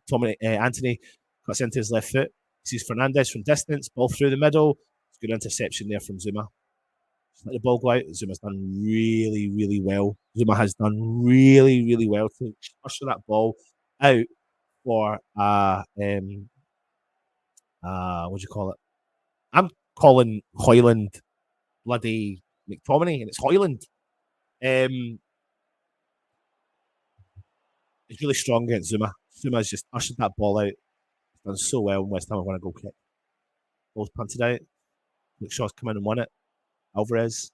Anthony cuts into his left foot, sees Fernandes from distance, ball through the middle. It's a good interception there from Zuma. Just let the ball go out. Zuma's done really, really well. Zuma has done really, really well to usher that ball out for what do you call it? I'm calling Hoyland bloody McTominay, and it's Hoyland. It's really strong against Zuma. Zuma's just ushered that ball out. He's done so well, and West Ham have won a goal kick. Ball's punted out. Luke Shaw's come in and won it. Alvarez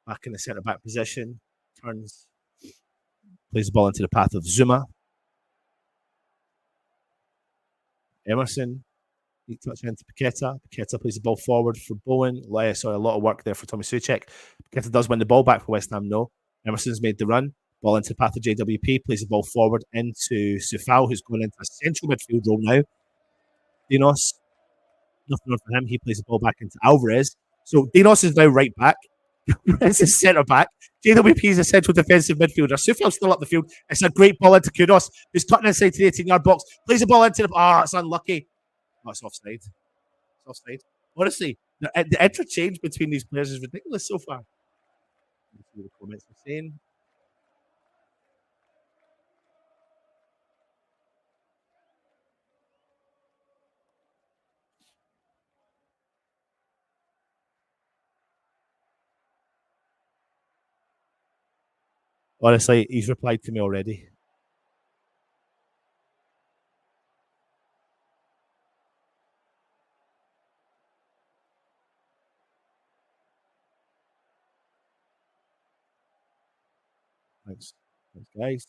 back in the centre back position, turns, plays the ball into the path of Zuma. Emerson, deep touch into Paqueta. Paqueta plays the ball forward for Bowen. Sorry, a lot of work there for Tommy Soucek. Paqueta does win the ball back for West Ham, no. Emerson's made the run. Ball into the path of JWP, plays the ball forward into Sufal, who's going into a central midfield role now. Dinos, nothing on for him. He plays the ball back into Alvarez. So Dinos is now right back. Alvarez is centre back. JWP is a central defensive midfielder. Sufal's still up the field. It's a great ball into Kudos, who's cutting inside to the 18-yard box. Plays the ball into the... it's unlucky. Oh, it's offside. It's offside. Honestly, the interchange between these players is ridiculous so far. Let's see what the comments are saying. Honestly, he's replied to me already. Thanks. Thanks, guys.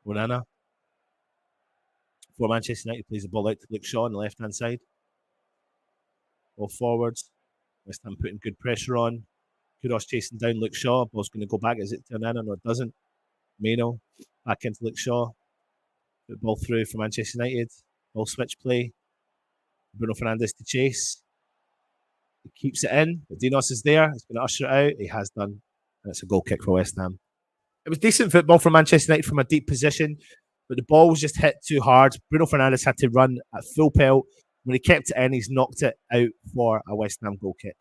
Onana. For Manchester United, plays the ball out to Luke Shaw on the left-hand side. Ball forwards. West Ham putting good pressure on. Kudos chasing down Luke Shaw. Ball's going to go back. Is it to Onana? No, it doesn't. Mano back into Luke Shaw. Put the ball through for Manchester United. Ball switch play. Bruno Fernandes to chase. He keeps it in. But Dinos is there. He's going to usher it out. He has done. And it's a goal kick for West Ham. It was decent football from Manchester United from a deep position, but the ball was just hit too hard. Bruno Fernandes had to run at full pelt. When he kept it in, he's knocked it out for a West Ham goal kick.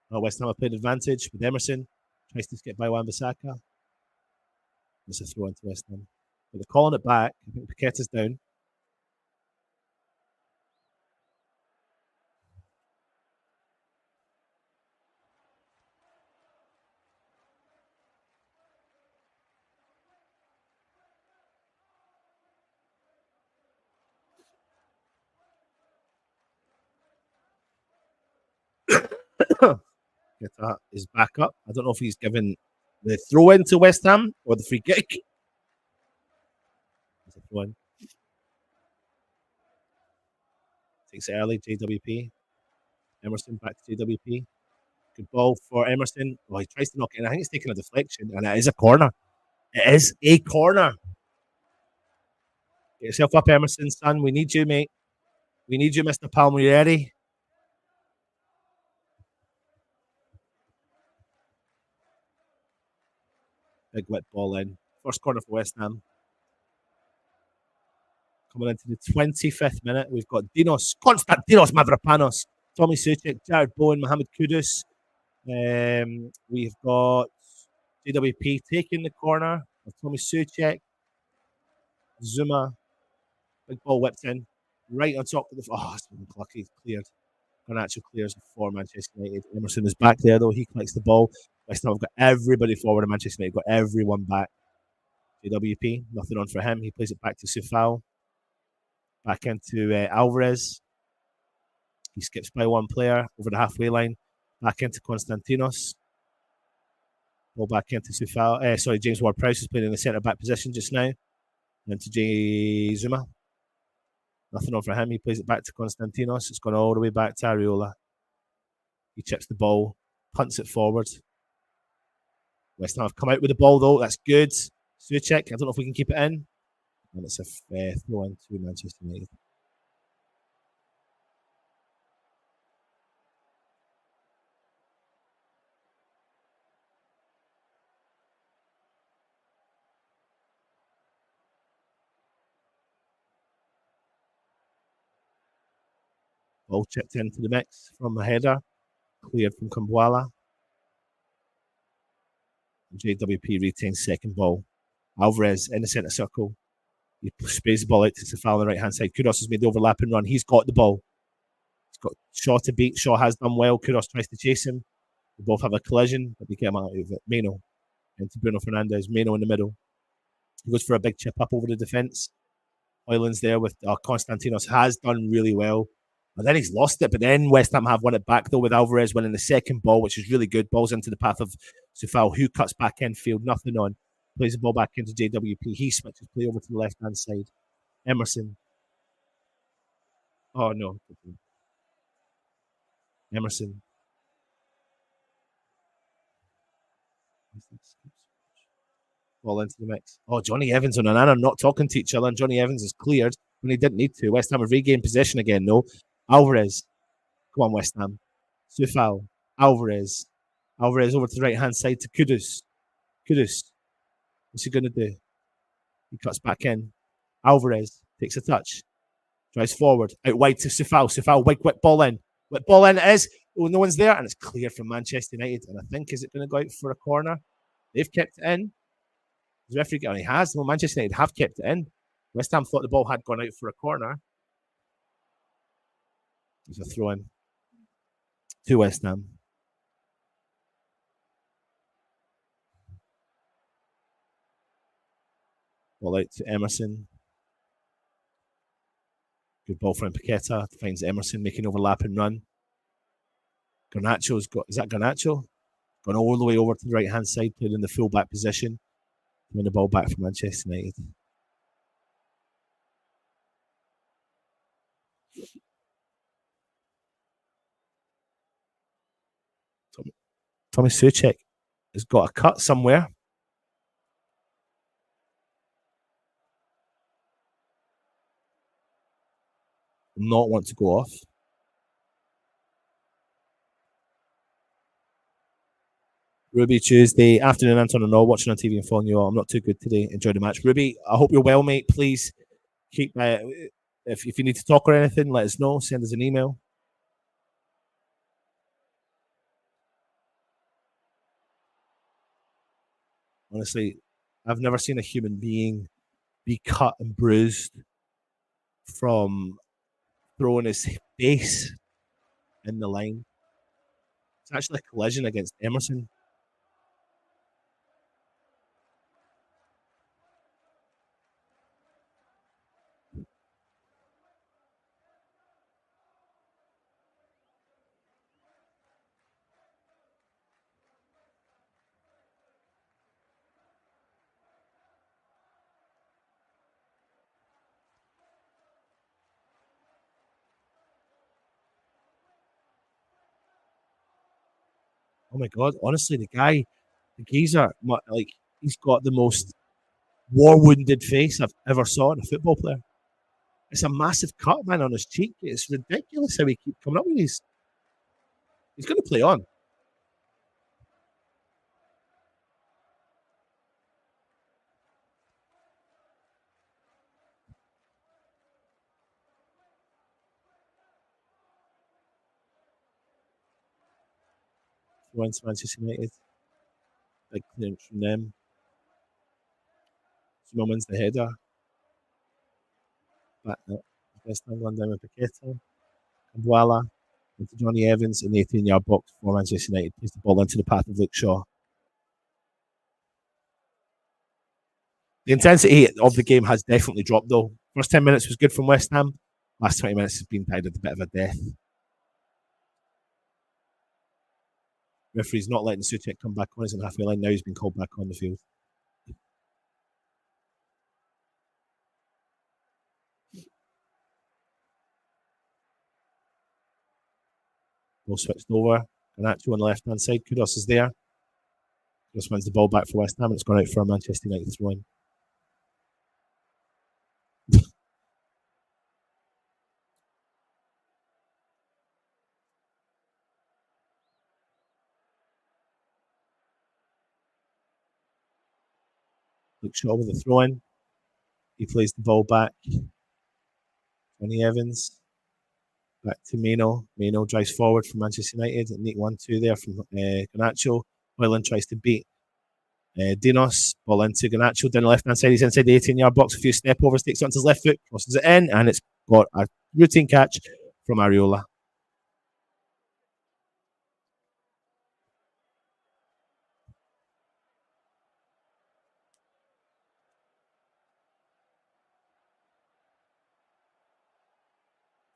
West Ham have played advantage with Emerson. Tries to skip by Wan-Bissaka. It's a throw into West Ham. But they're calling it back. I think Paqueta's down. Paqueta is back up. I don't know if he's given the throw in to West Ham or the free kick. It's a throw in. Takes it early, JWP. Emerson back to JWP. Good ball for Emerson. Oh, he tries to knock it in. I think it's taking a deflection, and it is a corner. It is a corner. Get yourself up, Emerson, son. We need you, mate. We need you, Mr. Palmieri. Big whip ball in. First corner for West Ham. Coming into the 25th minute, we've got Konstantinos Mavropanos, Tommy Soucek, Jared Bowen, Mohamed Kudus. We've got JWP taking the corner of Tommy Soucek. Zuma, big ball whipped in, right on top of the... it's been lucky, cleared. Garnacho clears for Manchester United. Emerson is back there, though. He collects the ball. West Ham have got everybody forward, and Manchester United got everyone back. JWP, nothing on for him. He plays it back to Sufal. Back into Alvarez. He skips by one player over the halfway line. Back into Konstantinos. Ball back into James Ward-Prowse is playing in the centre-back position just now. Into Jay Zuma. Nothing on for him. He plays it back to Konstantinos. It's gone all the way back to Areola. He chips the ball, punts it forward. West Ham have come out with the ball, though. That's good. Suchek, I don't know if we can keep it in. And it's a throw in to Manchester United. Ball chipped into the mix from a header. Cleared from Kambwala. JWP retains second ball. Alvarez in the centre circle. He sprays the ball out to Safal on the right hand side. Kudus has made the overlapping run. He's got the ball. He's got Shaw to beat. Shaw has done well. Kudus tries to chase him. They both have a collision, but they get him out of it. Meno into Bruno Fernandes. Meno in the middle. He goes for a big chip up over the defence. Hoyland's there with Konstantinos has done really well. And then he's lost it, but then West Ham have won it back, though, with Alvarez winning the second ball, which is really good. Ball's into the path of Sufal, who cuts back infield, nothing on. Plays the ball back into JWP. He switches play over to the left-hand side. Emerson. Oh, no. Emerson. Ball into the mix. Oh, Johnny Evans and Onana not talking to each other, and Johnny Evans is cleared when he didn't need to. West Ham have regained possession again, though. Alvarez. Come on, West Ham. Sufal. Alvarez. Alvarez over to the right-hand side to Kudus. Kudus. What's he going to do? He cuts back in. Alvarez takes a touch. Drives forward. Out wide to Sufal. Sufal, whip ball in. Whip ball in it is. Oh, no one's there. And it's clear from Manchester United. And I think, is it going to go out for a corner? They've kept it in. The referee, he has. Well, Manchester United have kept it in. West Ham thought the ball had gone out for a corner. There's a throw in to West Ham. Ball out to Emerson. Good ball from Paqueta. Finds Emerson making overlapping run. Garnacho's got. Is that Garnacho? Gone all the way over to the right hand side, playing in the full back position. Win the ball back from Manchester United. Tommy Suchek has got a cut somewhere. Not want to go off. Ruby, Tuesday afternoon, Anton and all, watching on TV and following you all. I'm not too good today. Enjoy the match. Ruby, I hope you're well, mate. Please keep if you need to talk or anything, let us know. Send us an email. Honestly, I've never seen a human being be cut and bruised from throwing his face in the line. It's actually a collision against Emerson. Oh my God, honestly, the geezer, like, he's got the most war-wounded face I've ever saw in a football player. It's a massive cut, man, on his cheek. It's ridiculous how he keeps coming up with these. He's going to play on. Once Manchester United. Big clearance from them. Someone wins the header. Back up. West Ham going down with Paqueta. Kambwala into Johnny Evans in the 18-yard box for Manchester United. Plays the ball into the path of Luke Shaw. The intensity of the game has definitely dropped, though, First 10 minutes was good from West Ham. Last 20 minutes has been tied at a bit of a death. Referee's not letting Souček come back on. He's on halfway line now. He's been called back on the field. Ball switched over. Garnacho on the left hand side. Kudus is there. Kudus wins the ball back for West Ham, and it's gone out for a Manchester United throw in. Luke Shaw with the throw in. He plays the ball back. Johnny Evans. Back to Meno. Meno drives forward from Manchester United. Neat 1-2 there from Garnacho. Hoyland tries to beat Dinos. Ball into Garnacho down the left hand side. He's inside the 18-yard box. A few step overs. Takes it onto his left foot. Crosses it in. And it's got a routine catch from Areola.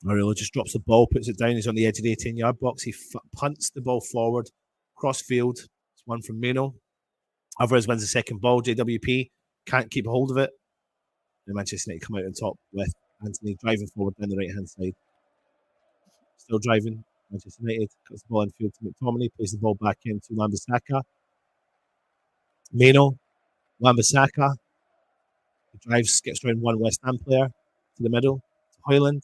Areola just drops the ball, puts it down. He's on the edge of the 18-yard box. He punts the ball forward, cross field. It's one from Meno. Alvarez wins the second ball. JWP can't keep a hold of it. And Manchester United come out on top with Anthony driving forward down the right-hand side. Still driving. Manchester United cuts the ball infield to McTominay, plays the ball back into Wan-Bissaka. Meno, Wan-Bissaka. Drives, gets around one West Ham player to the middle. To Hoyland.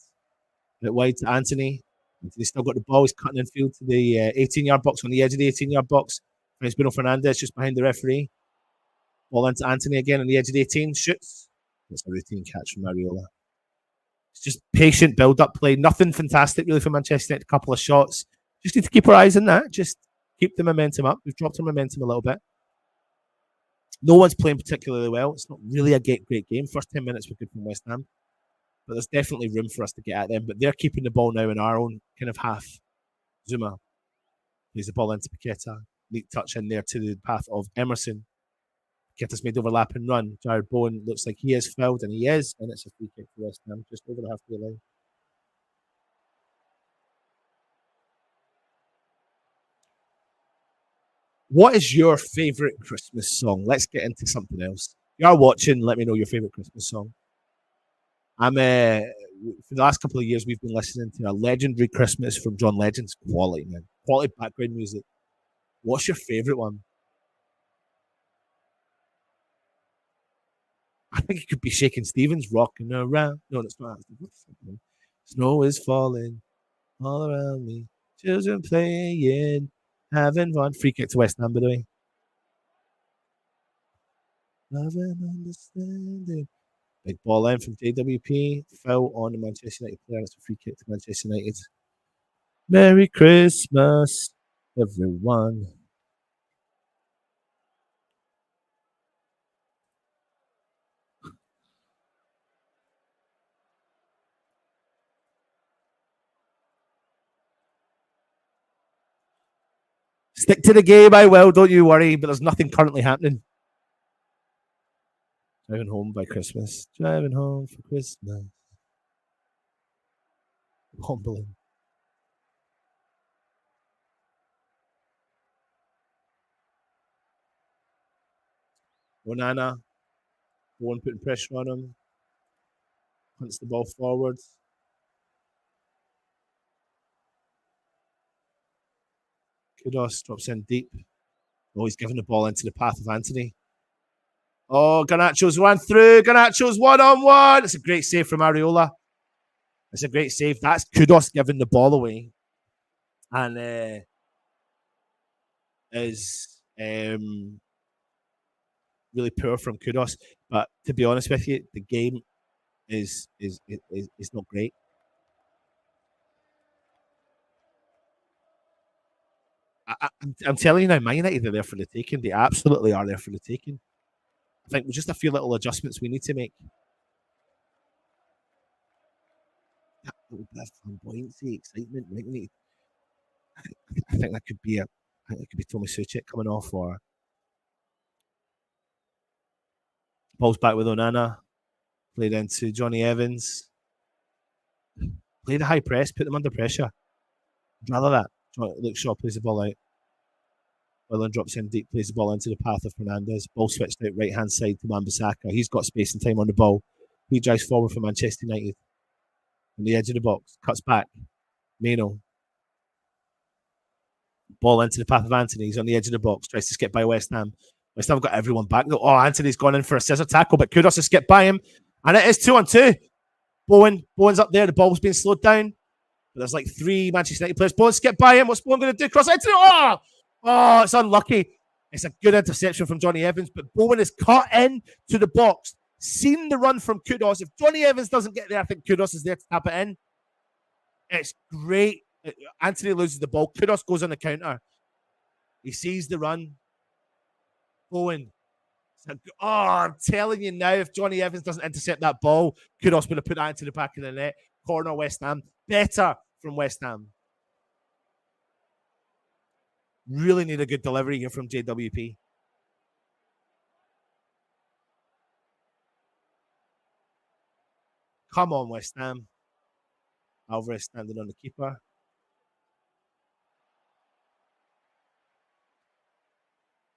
Out wide to Anthony. Anthony's still got the ball. He's cutting infield to the 18-yard box, on the edge of the 18-yard box. Finds Bruno Fernandes just behind the referee. Ball into Anthony again on the edge of the 18. Shoots. It's a routine catch from Areola. It's just patient build-up play. Nothing fantastic really for Manchester United. A couple of shots. Just need to keep our eyes on that. Just keep the momentum up. We've dropped our momentum a little bit. No one's playing particularly well. It's not really a great game. First 10 minutes were good from West Ham. But there's definitely room for us to get at them. But they're keeping the ball now in our own kind of half. Zuma plays the ball into Paqueta. Neat touch in there to the path of Emerson. Paqueta's made overlap and run. Jared Bowen looks like he is fouled, and he is. And it's a free kick for West Ham, just over the halfway line. What is your favourite Christmas song? Let's get into something else. If you are watching, let me know your favourite Christmas song. I'm for the last couple of years we've been listening to a legendary Christmas from John Legend's. Quality, man. Quality background music. What's your favourite one? I think it could be Shaking Stevens, Rocking Around. No, it's not. Snow is falling all around me. Children playing, having fun. Free kick to West Ham, by the way. Love and understanding. Big ball in from JWP. Foul on the Manchester United player. It's a free kick to Manchester United. Merry Christmas, everyone. Stick to the game, I will. Don't you worry. But there's nothing currently happening. Driving home by Christmas. Driving home for Christmas. Humbling. Onana. One putting pressure on him. Punts the ball forwards. Kudos drops in deep. Oh, he's giving the ball into the path of Anthony. Oh, Garnacho's run through. Garnacho's one-on-one. It's a great save from Areola. It's a great save. That's Kudos giving the ball away. And is really poor from Kudos. But to be honest with you, the game is not great. I'm telling you now, Man United are there for the taking. They absolutely are there for the taking. I think there's just a few little adjustments we need to make. That little bit of flamboyancy, excitement. I think that could be Tommy Souček coming off, or balls back with Onana. Played into Johnny Evans. Play the high press, put them under pressure. I'd rather that. Luke Shaw plays the ball out. Boylan drops in deep, plays the ball into the path of Fernandez. Ball switched out right hand side to Wan-Bissaka. He's got space and time on the ball. He drives forward for Manchester United. On the edge of the box, cuts back. Meno. Ball into the path of Anthony. He's on the edge of the box, tries to skip by West Ham. West Ham got everyone back. Oh, Anthony's gone in for a scissor tackle, but Kudos has skipped by him. And it is 2-on-2. Bowen's up there. The ball's being slowed down. But there's like 3 Manchester United players. Bowen skipped by him. What's Bowen going to do? Cross into it. Oh, it's unlucky. It's a good interception from Johnny Evans, but Bowen is cut in to the box. Seen the run from Kudos. If Johnny Evans doesn't get there, I think Kudos is there to tap it in. It's great. Anthony loses the ball. Kudos goes on the counter. He sees the run. Bowen. I'm telling you now, if Johnny Evans doesn't intercept that ball, Kudos would have put that into the back of the net. Corner West Ham. Better from West Ham. Really need a good delivery here from JWP. Come on, West Ham. Alvarez standing on the keeper.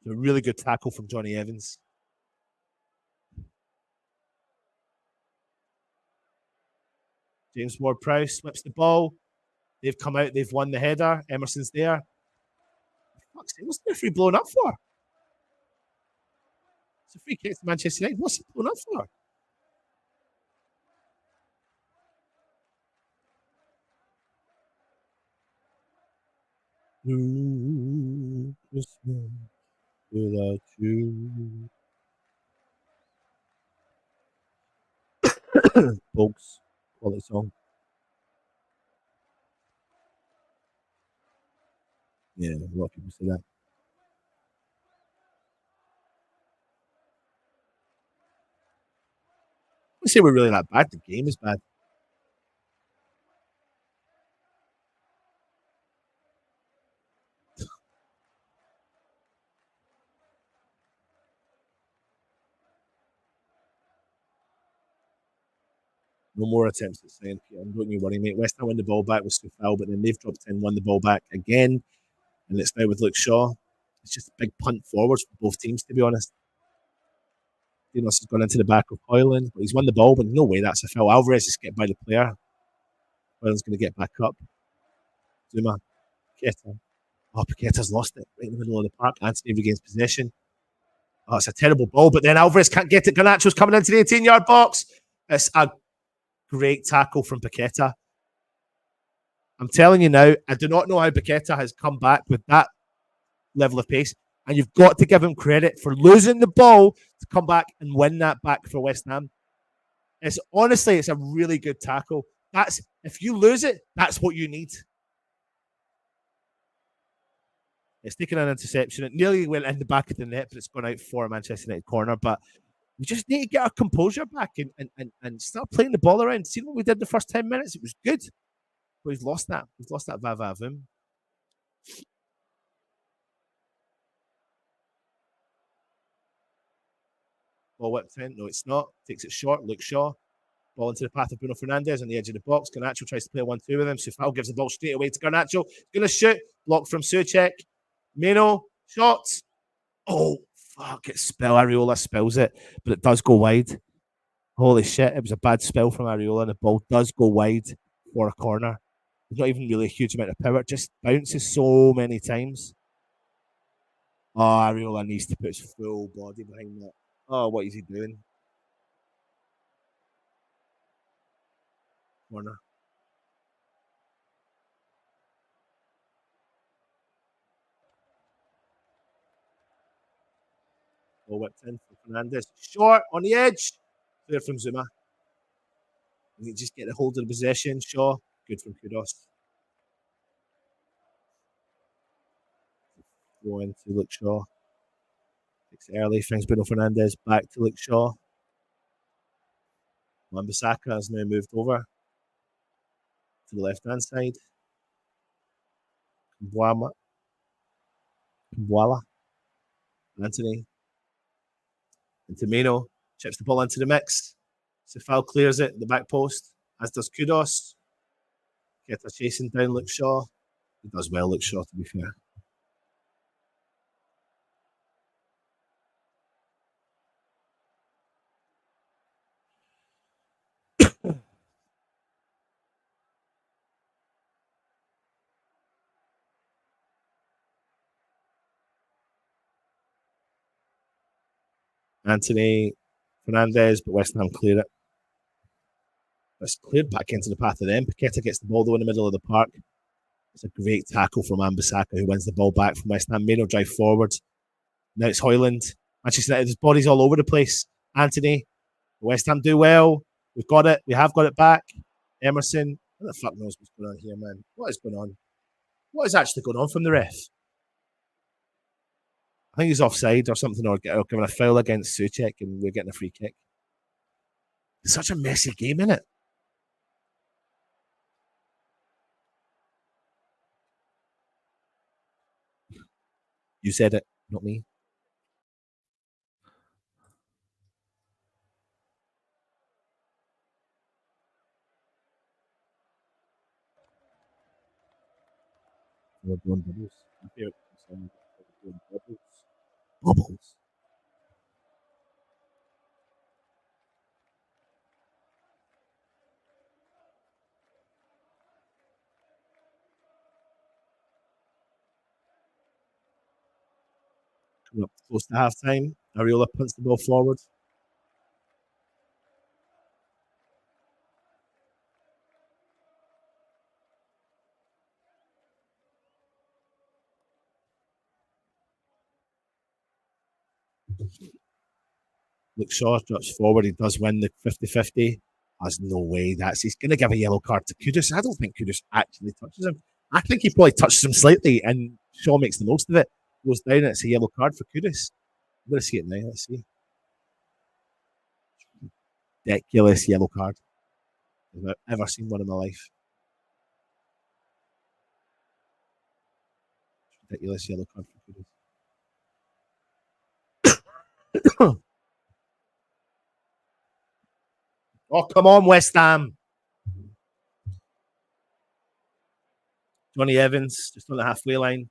It's a really good tackle from Johnny Evans. James Ward-Prowse slips the ball. They've come out. They've won the header. Emerson's there. What's the referee blown up for? It's a free kick to Manchester United. What's he blown up for? Christmas without you. Folks, quality song. Yeah, a lot of people say that. I say we're really that bad. The game is bad. No more attempts at saying, don't you worry, mate. West Ham win the ball back with Sufal, but then they've dropped in, won the ball back again, and it's now with Luke Shaw. It's just a big punt forwards for both teams, to be honest. Dinos has gone into the back of Hoyland, but he's won the ball, but no way that's a foul. Alvarez is getting by the player. Hoyland's going to get back up. Zuma, Paqueta. Oh, Paqueta's lost it right in the middle of the park. Anthony regains possession. Oh, it's a terrible ball, but then Alvarez can't get it. Garnacho's coming into the 18-yard box. It's a great tackle from Paqueta. I'm telling you now, I do not know how Paqueta has come back with that level of pace. And you've got to give him credit for losing the ball to come back and win that back for West Ham. It's a really good tackle. If you lose it, that's what you need. It's taken an interception. It nearly went in the back of the net, but it's gone out for a Manchester United corner. But we just need to get our composure back and start playing the ball around. See what we did the first 10 minutes? It was good. But we've lost that. We've lost that va-va-voom. Ball whipped in. No, it's not. Takes it short. Luke Shaw. Ball into the path of Bruno Fernandes on the edge of the box. Garnacho tries to play 1-2 with him. Sufal gives the ball straight away to Garnacho. He's going to shoot. Blocked from Souček. Meno. Shots. Oh, fuck. It's spill. Areola spills it, but it does go wide. Holy shit. It was a bad spill from Areola, and the ball does go wide for a corner. There's not even really a huge amount of power. It just bounces so many times. Oh, Areola needs to put his full body behind that. Oh, what is he doing? Corner. Ball whipped in for Fernandes. Short on the edge. Clear from Zuma. And he just get the hold of the possession. Shaw. Good from Kudos. Go into Luke Shaw. Takes it early. Finds Bruno Fernandes back to Luke Shaw. Wan-Bissaka has now moved over to the left-hand side. Mbwala. Anthony. Into Meno. Chips the ball into the mix. Sefal clears it, the back post, as does Kudos. Get a chasing down Luke Shaw. He does well, Luke Shaw, to be fair. Anthony Fernandez, but West Ham clear it. It's cleared back into the path of them. Paqueta gets the ball though in the middle of the park. It's a great tackle from Ambasaka, who wins the ball back from West Ham. Maino drive forward. Now it's Hoyland. Manchester United, his body's all over the place. Anthony, West Ham do well. We've got it. We have got it back. Emerson. What the fuck knows what's going on here, man? What is going on? What is actually going on from the ref? I think he's offside or something, or giving a foul against Suchek, and we're getting a free kick. It's such a messy game, isn't it? You said it, not me. We're doing bubbles. My favorite song is doing bubbles. Bubbles. Coming up close to half time. Ariola punts the ball forward. Luke Shaw drops forward. He does win the 50-50. Has no way. He's going to give a yellow card to Kudus. I don't think Kudus actually touches him. I think he probably touches him slightly, and Shaw makes the most of it. Goes down. It's a yellow card for Kudus. I'm going to see it now. Let's see. Ridiculous yellow card. I've ever seen one in my life. Ridiculous yellow card for Kudus. Oh, come on, West Ham. Johnny Evans, just on the halfway line.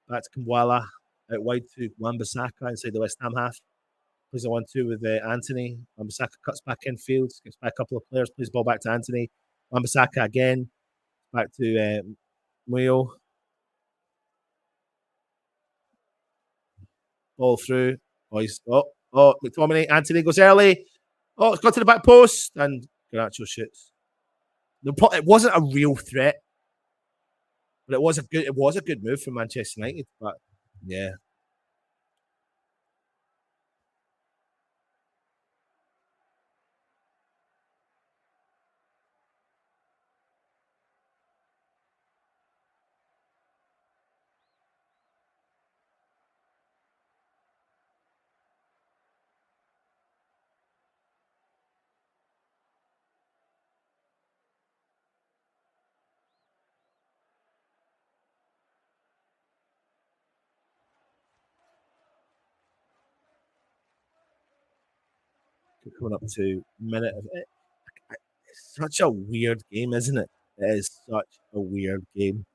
Back to Kumwala. Out wide to Wan-Bissaka inside the West Ham half. Plays a 1-2 with Anthony. Wan-Bissaka cuts back in field, gets by a couple of players, plays ball back to Anthony. Wan-Bissaka again. Back to Muyo. Ball through. McTominay. Anthony goes early. Oh, it's got to the back post. And Garnacho shoots. It wasn't a real threat, but it was a good move from Manchester United. But yeah. Coming up to minute of it. It's such a weird game, isn't it? It is such a weird game.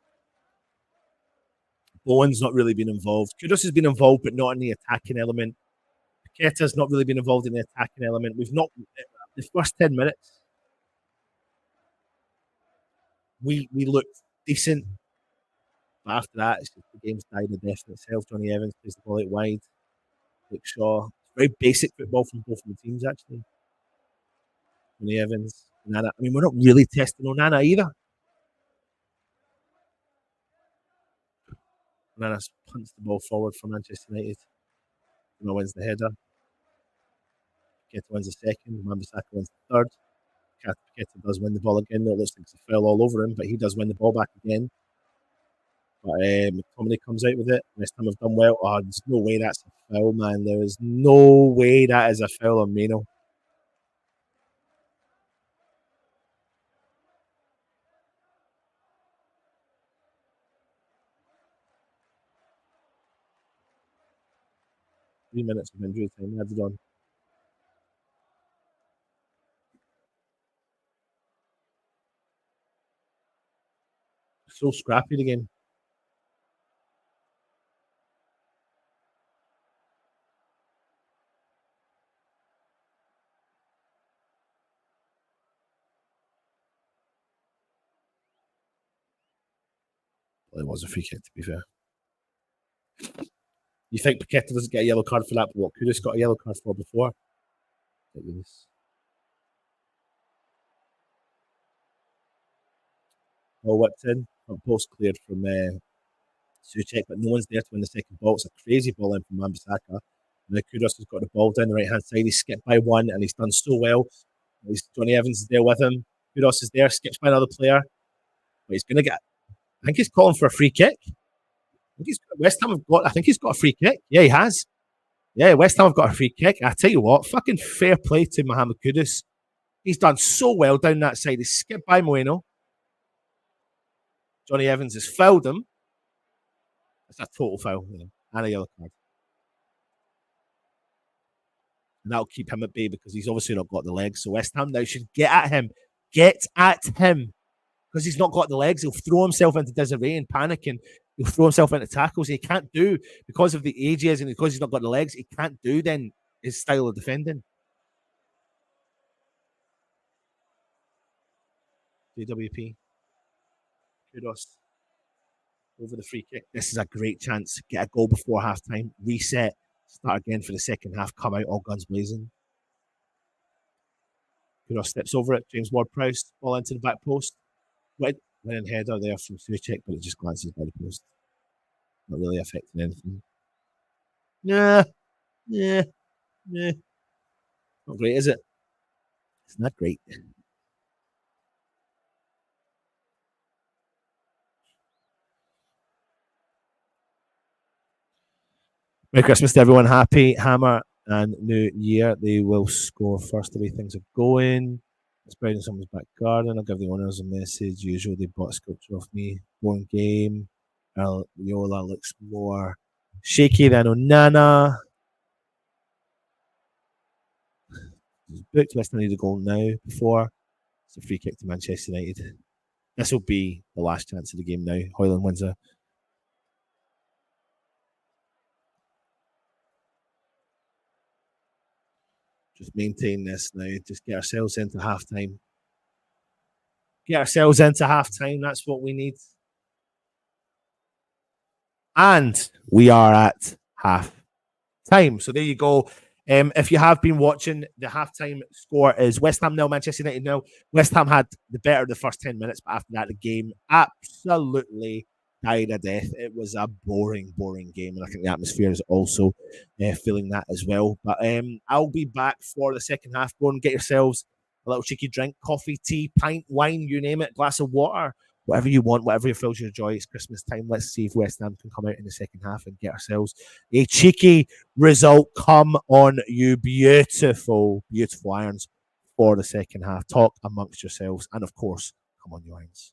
Bowen's not really been involved. Kudos has been involved, but not in the attacking element. Paqueta's not really been involved in the attacking element. We've not the first 10 minutes. We looked decent, but after that, it's just the game's died a death in itself. Johnny Evans plays the ball out wide. Luke Shaw. Very basic football from both of the teams, actually. Johnny Evans, Nana. I mean, we're not really testing Onana either. Nana punts the ball forward for Manchester United. Onana wins the header. Paqueta wins the second. Wan-Bissaka wins the third. Paqueta does win the ball again. It looks like it's a foul all over him, but he does win the ball back again. But McTominay comes out with it. West Ham have done well. Oh, there's no way that's a foul, man. There is no way that is a foul on Maino. 3 minutes of injury time added on. So scrappy the game. Well, it was a free kick, to be fair. You think Paqueta doesn't get a yellow card for that, but what Kudus got a yellow card for before? All whipped in. Front post cleared from Suchek, but no one's there to win the second ball. It's a crazy ball in from Wan-Bissaka. Now Kudus has got the ball down the right hand side. He's skipped by one and he's done so well. Johnny Evans is there with him. Kudus is there, skips by another player, but he's going to get. I think he's calling for a free kick. West Ham have got. I think he's got a free kick. Yeah, he has. Yeah, West Ham have got a free kick. I tell you what, fucking fair play to Mohamed Kudus. He's done so well down that side. He's skipped by Moreno. Johnny Evans has fouled him. It's a total foul, and a yellow card. And that'll keep him at bay because he's obviously not got the legs. So West Ham now should get at him. Get at him. Because he's not got the legs. He'll throw himself into disarray and panic and he'll throw himself into tackles. He can't do, because of the ages and because he's not got the legs, he can't do then his style of defending. JWP. Kudos. Over the free kick. This is a great chance. Get a goal before half time. Reset. Start again for the second half. Come out all guns blazing. Kudos steps over it. James Ward-Prowse. Ball into the back post. Winning header there from Suchek, but it just glances by the post. Not really affecting anything. Yeah. Not great, is it? It's not great. Merry Christmas to everyone. Happy Hammer and New Year. They will score first the way things are going. It's spread in someone's back garden. I'll give the owners a message. Usual, they bought a sculpture off me. Born game. Yola looks more shaky than Onana. He's booked. West Ham need a goal now before. It's a free kick to Manchester United. This will be the last chance of the game now. Hoyland wins a. Just maintain this now. Just get ourselves into half time. Get ourselves into half time. That's what we need. And we are at half time. So there you go. If you have been watching, the halftime score is West Ham 0, Manchester United 0. West Ham had the better of the first 10 minutes, but after that, the game absolutely died a death. It was a boring, boring game, and I think the atmosphere is also feeling that as well. But I'll be back for the second half. Go and get yourselves a little cheeky drink, coffee, tea, pint, wine, you name it, glass of water, whatever you want, whatever fills your joy. It's Christmas time. Let's see if West Ham can come out in the second half and get ourselves a cheeky result. Come on, you beautiful, beautiful irons for the second half. Talk amongst yourselves. And of course, come on, you irons.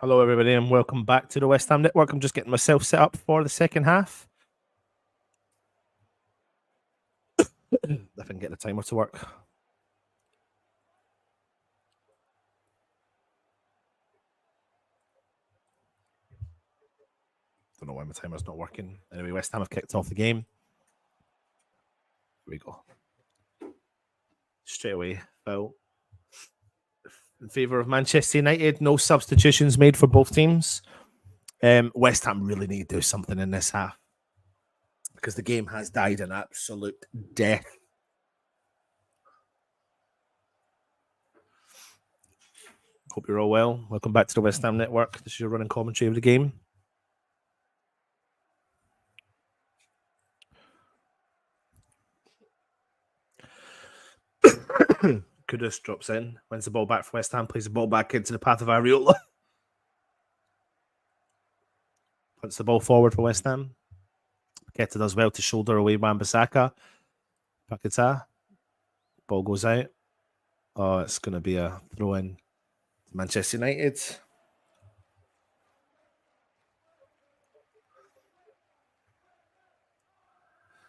Hello, everybody, and welcome back to the West Ham Network. I'm just getting myself set up for the second half. If I can get the timer to work. Don't know why my timer's not working. Anyway, West Ham have kicked off the game. Here we go. Straight away, foul. In favour of Manchester United, no substitutions made for both teams. West Ham really need to do something in this half because the game has died an absolute death. Hope you're all well. Welcome back to the West Ham Network. This is your running commentary of the game. Kudus drops in, wins the ball back for West Ham, plays the ball back into the path of Areola. Puts the ball forward for West Ham. Paqueta does well to shoulder away Wan-Bissaka. Paqueta. Ball goes out. Oh, it's going to be a throw in to Manchester United.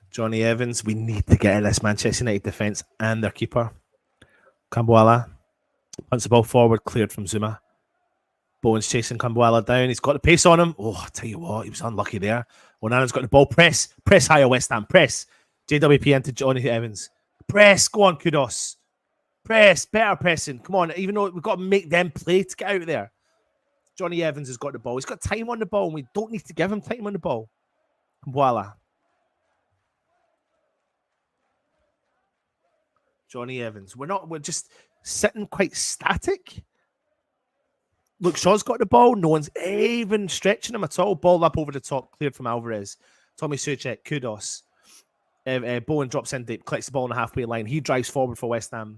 Johnny Evans. We need to get in this Manchester United defence and their keeper. Kambuala punts the ball forward, cleared from Zuma. Bowen's chasing Kambuala down. He's got the pace on him. Oh, I tell you what, he was unlucky there. Onana's got the ball. Press higher, West Ham. Press. JWP into Johnny Evans. Press. Go on, Kudos. Press. Better pressing. Come on. Even though we've got to make them play to get out of there. Johnny Evans has got the ball. He's got time on the ball, and we don't need to give him time on the ball. Kambuala. Johnny Evans. We're just sitting quite static. Look, Shaw's got the ball. No one's even stretching him at all. Ball up over the top, cleared from Alvarez. Tommy Suchek, Kudos. Bowen drops in deep, collects the ball on the halfway line. He drives forward for West Ham.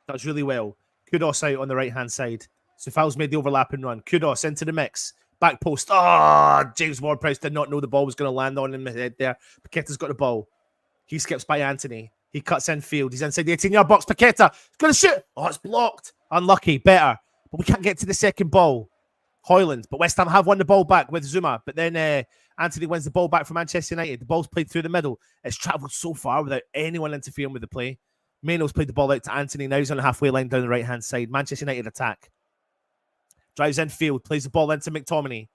Does really well. Kudos out on the right-hand side. Sufal's made the overlap and run. Kudos into the mix. Back post. James Ward-Prowse did not know the ball was going to land on him in the head there. Paqueta's got the ball. He skips by Anthony. He cuts in field. He's inside the 18-yard box. Paqueta. He's going to shoot. Oh, it's blocked. Unlucky. Better. But we can't get to the second ball. Hoyland. But West Ham have won the ball back with Zuma. But then Anthony wins the ball back from Manchester United. The ball's played through the middle. It's travelled so far without anyone interfering with the play. Mano's played the ball out to Anthony. Now he's on the halfway line down the right-hand side. Manchester United attack. Drives in field. Plays the ball into McTominay.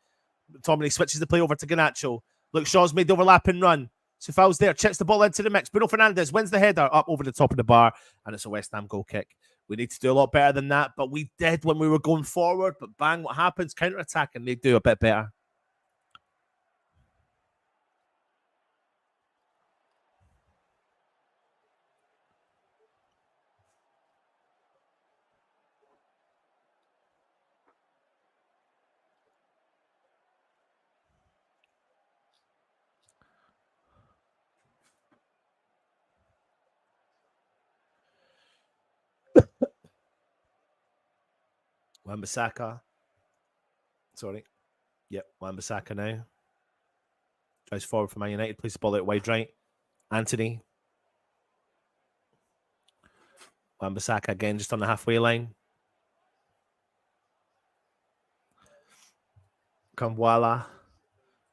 McTominay switches the play over to Garnacho. Look, Shaw's made the overlap and run. Sufal's there. Chips the ball into the mix. Bruno Fernandes wins the header up over the top of the bar. And it's a West Ham goal kick. We need to do a lot better than that, but we did when we were going forward. But bang, what happens? Counter-attack, and they do a bit better. Wan-Bissaka. Sorry. Yep, Wan-Bissaka now. Drives forward for Man United. Plays the ball out wide right. Anthony. Wan-Bissaka again just on the halfway line. Kambuala.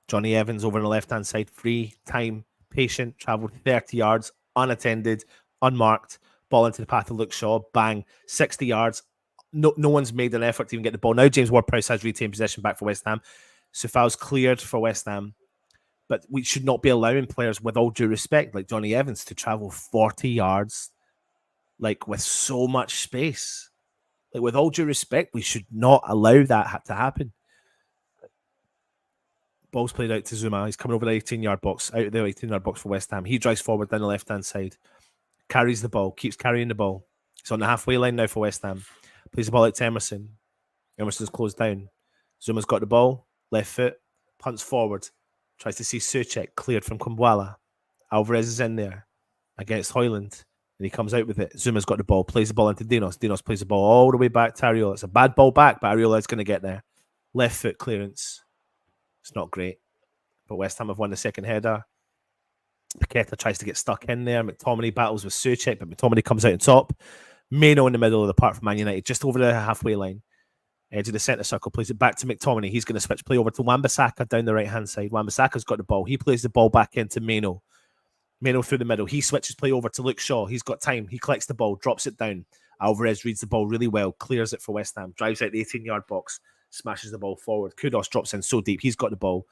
Johnny Evans over on the left-hand side. Free, time, patient. Travelled 30 yards. Unattended. Unmarked. Ball into the path of Luke Shaw. Bang. 60 yards. No one's made an effort to even get the ball. Now James Ward-Prowse has retained possession back for West Ham. Sufal's cleared for West Ham. But we should not be allowing players, with all due respect, like Johnny Evans, to travel 40 yards, like with so much space. Like, with all due respect, we should not allow that to happen. Ball's played out to Zuma. He's coming over the 18-yard box, out of the 18-yard box for West Ham. He drives forward down the left-hand side, carries the ball, keeps carrying the ball. He's on the halfway line now for West Ham. Plays the ball out to Emerson. Emerson's closed down. Zuma's got the ball, left foot, punts forward. Tries to see Suchek, cleared from Kambuala. Alvarez is in there against Hoyland, and he comes out with it. Zuma's got the ball, plays the ball into Dinos. Dinos plays the ball all the way back to Areola. It's a bad ball back, but Areola is going to get there. Left foot clearance. It's not great, but West Ham have won the second header. Paqueta tries to get stuck in there. McTominay battles with Suchek, but McTominay comes out on top. Mano in the middle of the park for Man United, just over the halfway line. edge of the centre circle, plays it back to McTominay. He's going to switch play over to Wan-Bissaka down the right-hand side. Wan-Bissaka's got the ball. He plays the ball back into Meno. Meno through the middle. He switches play over to Luke Shaw. He's got time. He collects the ball, drops it down. Alvarez reads the ball really well, clears it for West Ham, drives out the 18-yard box, smashes the ball forward. Kudus drops in so deep. He's got the ball.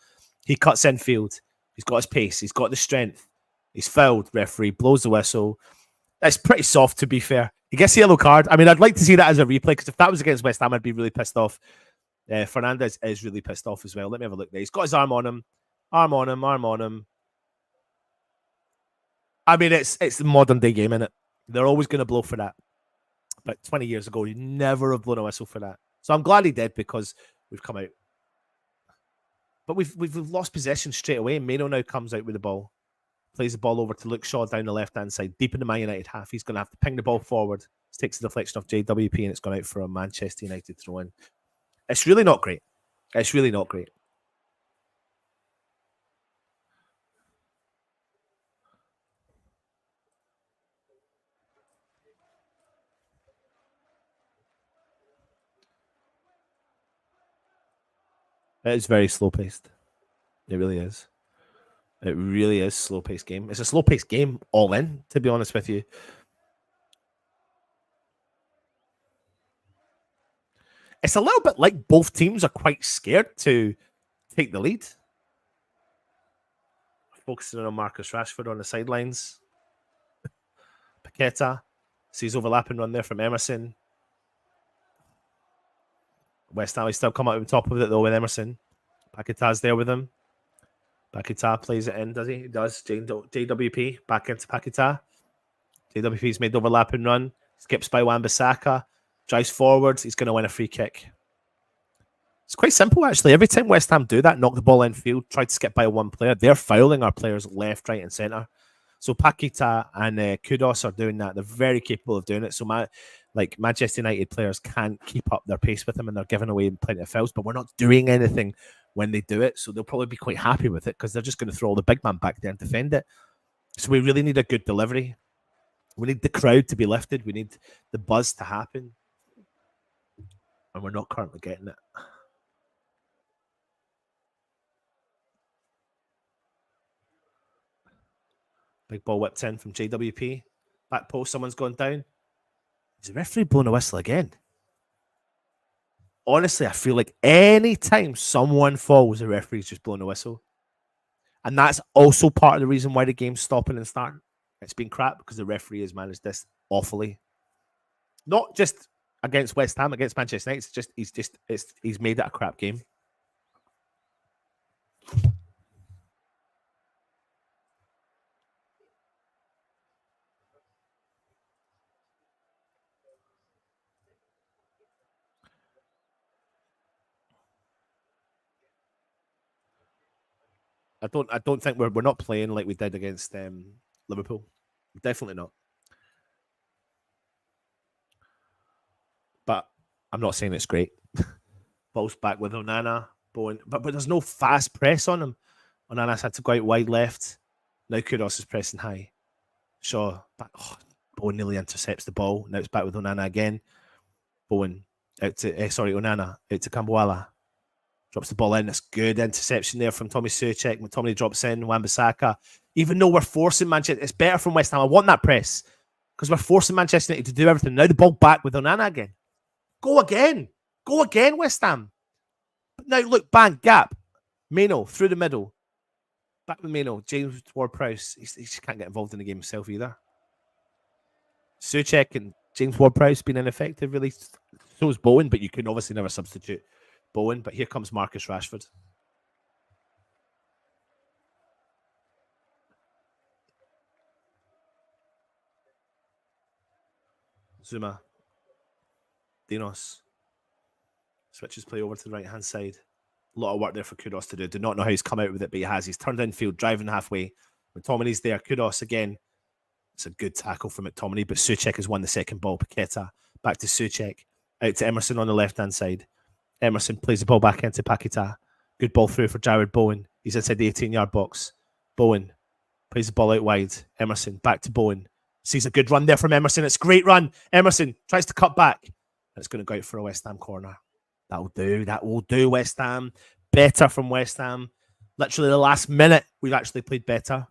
He cuts in field. He's got his pace. He's got the strength. He's fouled. Referee blows the whistle. That's pretty soft, to be fair. He gets the yellow card. I mean, I'd like to see that as a replay, because if that was against West Ham, I'd be really pissed off. Fernandez is really pissed off as well. Let me have a look there. He's got his arm on him. Arm on him. Arm on him. I mean, it's the modern day game, innit? They're always going to blow for that. But 20 years ago, you'd never have blown a whistle for that. So I'm glad he did, because we've come out. But we've lost possession straight away. Meno now comes out with the ball. Plays the ball over to Luke Shaw down the left-hand side, deep in the Man United half. He's going to have to ping the ball forward. This takes the deflection off JWP, and it's gone out for a Manchester United throw-in. It's really not great. It's really not great. It is very slow-paced. It really is. It really is slow-paced game. It's a slow-paced game all in, to be honest with you. It's a little bit like both teams are quite scared to take the lead. Focusing on Marcus Rashford on the sidelines. Paqueta sees overlapping run there from Emerson. West Ham still come out on top of it, though, with Emerson. Paqueta's there with him. Paqueta plays it in, does he? He does. JWP back into Paqueta. JWP's made the overlapping run. Skips by Wan-Bissaka. Drives forward. He's going to win a free kick. It's quite simple, actually. Every time West Ham do that, knock the ball in field, try to skip by one player, they're fouling our players left, right, and centre. So Paqueta and Kudus are doing that. They're very capable of doing it. So Manchester United players can't keep up their pace with them, and they're giving away plenty of fouls, but we're not doing anything when they do it. So they'll probably be quite happy with it, because they're just going to throw all the big man back there and defend it. So we really need a good delivery. We need the crowd to be lifted. We need the buzz to happen. And we're not currently getting it. Big ball whipped in from JWP. Back post, someone's gone down. Is the referee blowing a whistle again? Honestly, I feel like any time someone falls, the referee's just blowing a whistle. And that's also part of the reason why the game's stopping and starting. It's been crap because the referee has managed this awfully. Not just against West Ham, against Manchester United. He's made it a crap game. I don't think we're not playing like we did against Liverpool. Definitely not. But I'm not saying it's great. Ball's back with Onana, Bowen, but there's no fast press on him. Onana's had to go out wide left. Now Kudus is pressing high. Shaw back. Oh, Bowen nearly intercepts the ball. Now it's back with Onana again. Bowen out to Onana out to Kambuala. Drops the ball in. That's good interception there from Tommy Soucek. McTominay drops in. Wan-Bissaka. Even though we're forcing Manchester, it's better from West Ham. I want that press because we're forcing Manchester United to do everything. Now the ball back with Onana again. Go again. Go again, West Ham. But now look, bang, gap. Meno through the middle. Back with Meno. James Ward-Prowse. He just can't get involved in the game himself either. Soucek and James Ward-Prowse been ineffective, really. So is Bowen, but you can obviously never substitute Bowen. But here comes Marcus Rashford. Zuma. Dinos. Switches play over to the right-hand side. A lot of work there for Kudus to do. Do not know how he's come out with it, but he has. He's turned infield, driving halfway. McTominay's there. Kudus again. It's a good tackle from McTominay, but Soucek has won the second ball. Paqueta back to Soucek. Out to Emerson on the left-hand side. Emerson plays the ball back into Paqueta. Good ball through for Jared Bowen. He's inside the 18-yard box. Bowen plays the ball out wide. Emerson back to Bowen. Sees a good run there from Emerson. It's a great run. Emerson tries to cut back. It's going to go out for a West Ham corner. That'll do. That will do, West Ham. Better from West Ham. Literally the last minute, we've actually played better.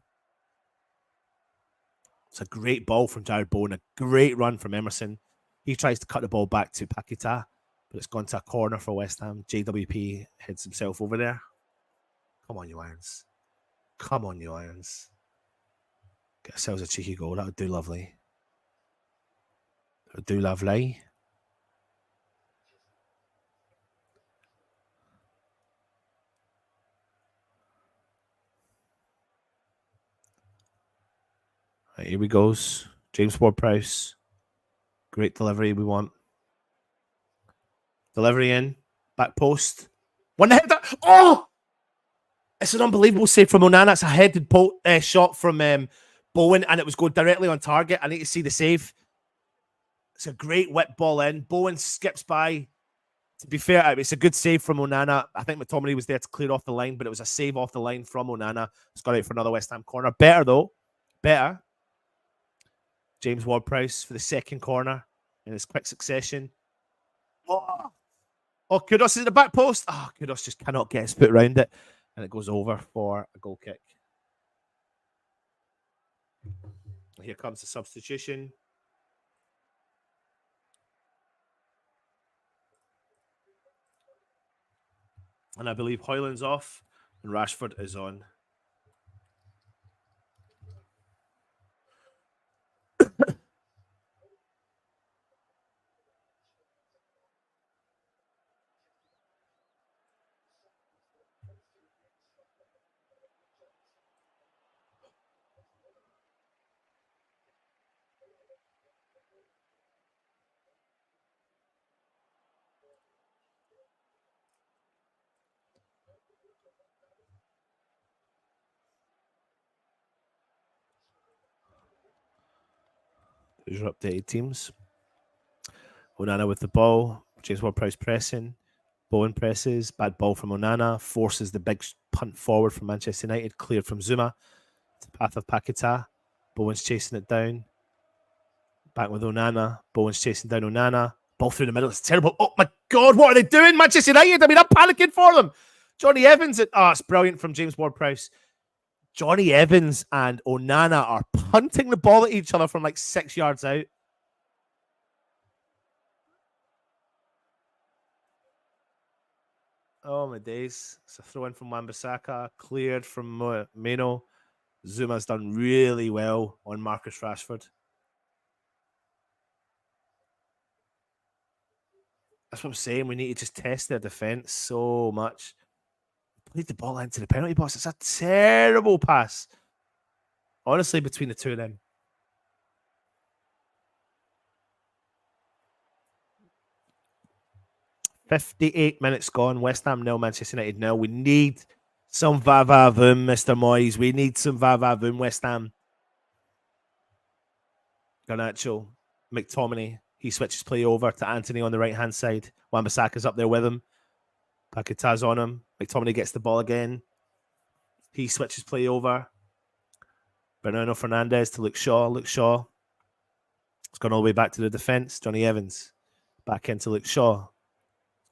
It's a great ball from Jared Bowen. A great run from Emerson. He tries to cut the ball back to Paquetá, but it's gone to a corner for West Ham. JWP heads himself over there. Come on, you Irons. Come on, you Irons. Get ourselves a cheeky goal. That would do lovely. That would do lovely. Right, here we goes. James Ward-Prowse. Great delivery we want. Delivery in. Back post. One header. Oh! It's an unbelievable save from Onana. It's a headed shot from Bowen, and it was going directly on target. I need to see the save. It's a great whip ball in. Bowen skips by. To be fair, it's a good save from Onana. I think McTominay was there to clear off the line, but it was a save off the line from Onana. It's got out for another West Ham corner. Better, though. Better. James Ward-Prowse for the second corner in his quick succession. Oh, Kudus is at the back post. Oh, Kudus just cannot get his foot around it. And it goes over for a goal kick. Here comes the substitution. And I believe Højlund's off and Rashford is on. These are updated teams. Onana with the ball. James Ward-Prowse pressing. Bowen presses. Bad ball from Onana. Forces the big punt forward from Manchester United. Cleared from Zuma. To the path of Paquetá. Bowen's chasing it down. Back with Onana. Bowen's chasing down Onana. Ball through the middle. It's terrible. Oh my God, what are they doing, Manchester United? I mean, I'm panicking for them. Johnny Evans. It's brilliant from James Ward-Prowse. Johnny Evans and Onana are punting the ball at each other from like 6 yards out. Oh, my days. It's a throw in from Wan-Bissaka. Cleared from Meno. Zuma's done really well on Marcus Rashford. That's what I'm saying. We need to just test their defense so much. Played the ball into the penalty box. It's a terrible pass. Honestly, between the two of them. "58 minutes gone. West Ham nil, Manchester United nil. We need some va-va-voom, Mr. Moyes. We need some va-va-voom, West Ham. Garnacho, McTominay. He switches play over to Anthony on the right-hand side. Wan-Bissaka's up there with him. Paquetá's on him. McTominay gets the ball again. He switches play over. Bruno Fernandes to Luke Shaw. Luke Shaw. It's gone all the way back to the defence. Johnny Evans. Back into Luke Shaw.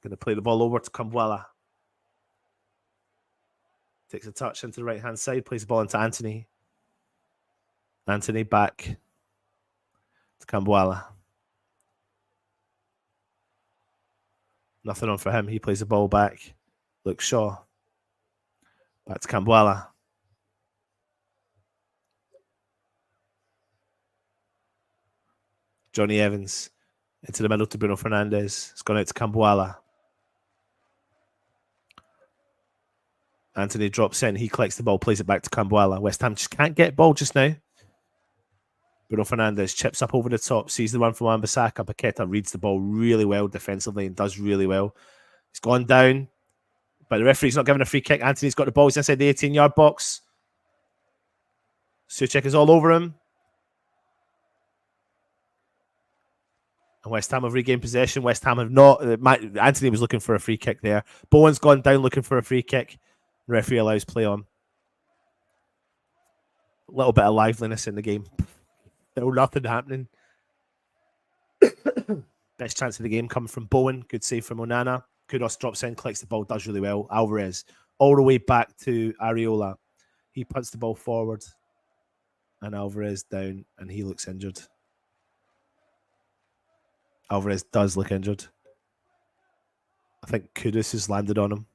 Going to play the ball over to Kambuala. Takes a touch into the right-hand side. Plays the ball into Anthony. Anthony back to Kambuala. Nothing on for him. He plays the ball back. Luke Shaw. Back to Kambuala. Johnny Evans. Into the middle to Bruno Fernandes. It's gone out to Kambuala. Anthony drops in. He collects the ball, plays it back to Kambuala. West Ham just can't get ball just now. Bruno Fernandes chips up over the top, sees the run from Wan-Bissaka. Paquetá reads the ball really well defensively and does really well. He's gone down, but the referee's not giving a free kick. Anthony's got the ball. He's inside the 18-yard box. Souček is all over him. And West Ham have regained possession. West Ham have not. Anthony was looking for a free kick there. Bowen's gone down looking for a free kick. The referee allows play on. A little bit of liveliness in the game. Still nothing happening. Best chance of the game coming from Bowen. Good save from Onana. Kudos drops in, collects the ball, does really well. Alvarez all the way back to Areola. He puts the ball forward, and Alvarez down, and he looks injured. Alvarez does look injured. I think Kudus has landed on him.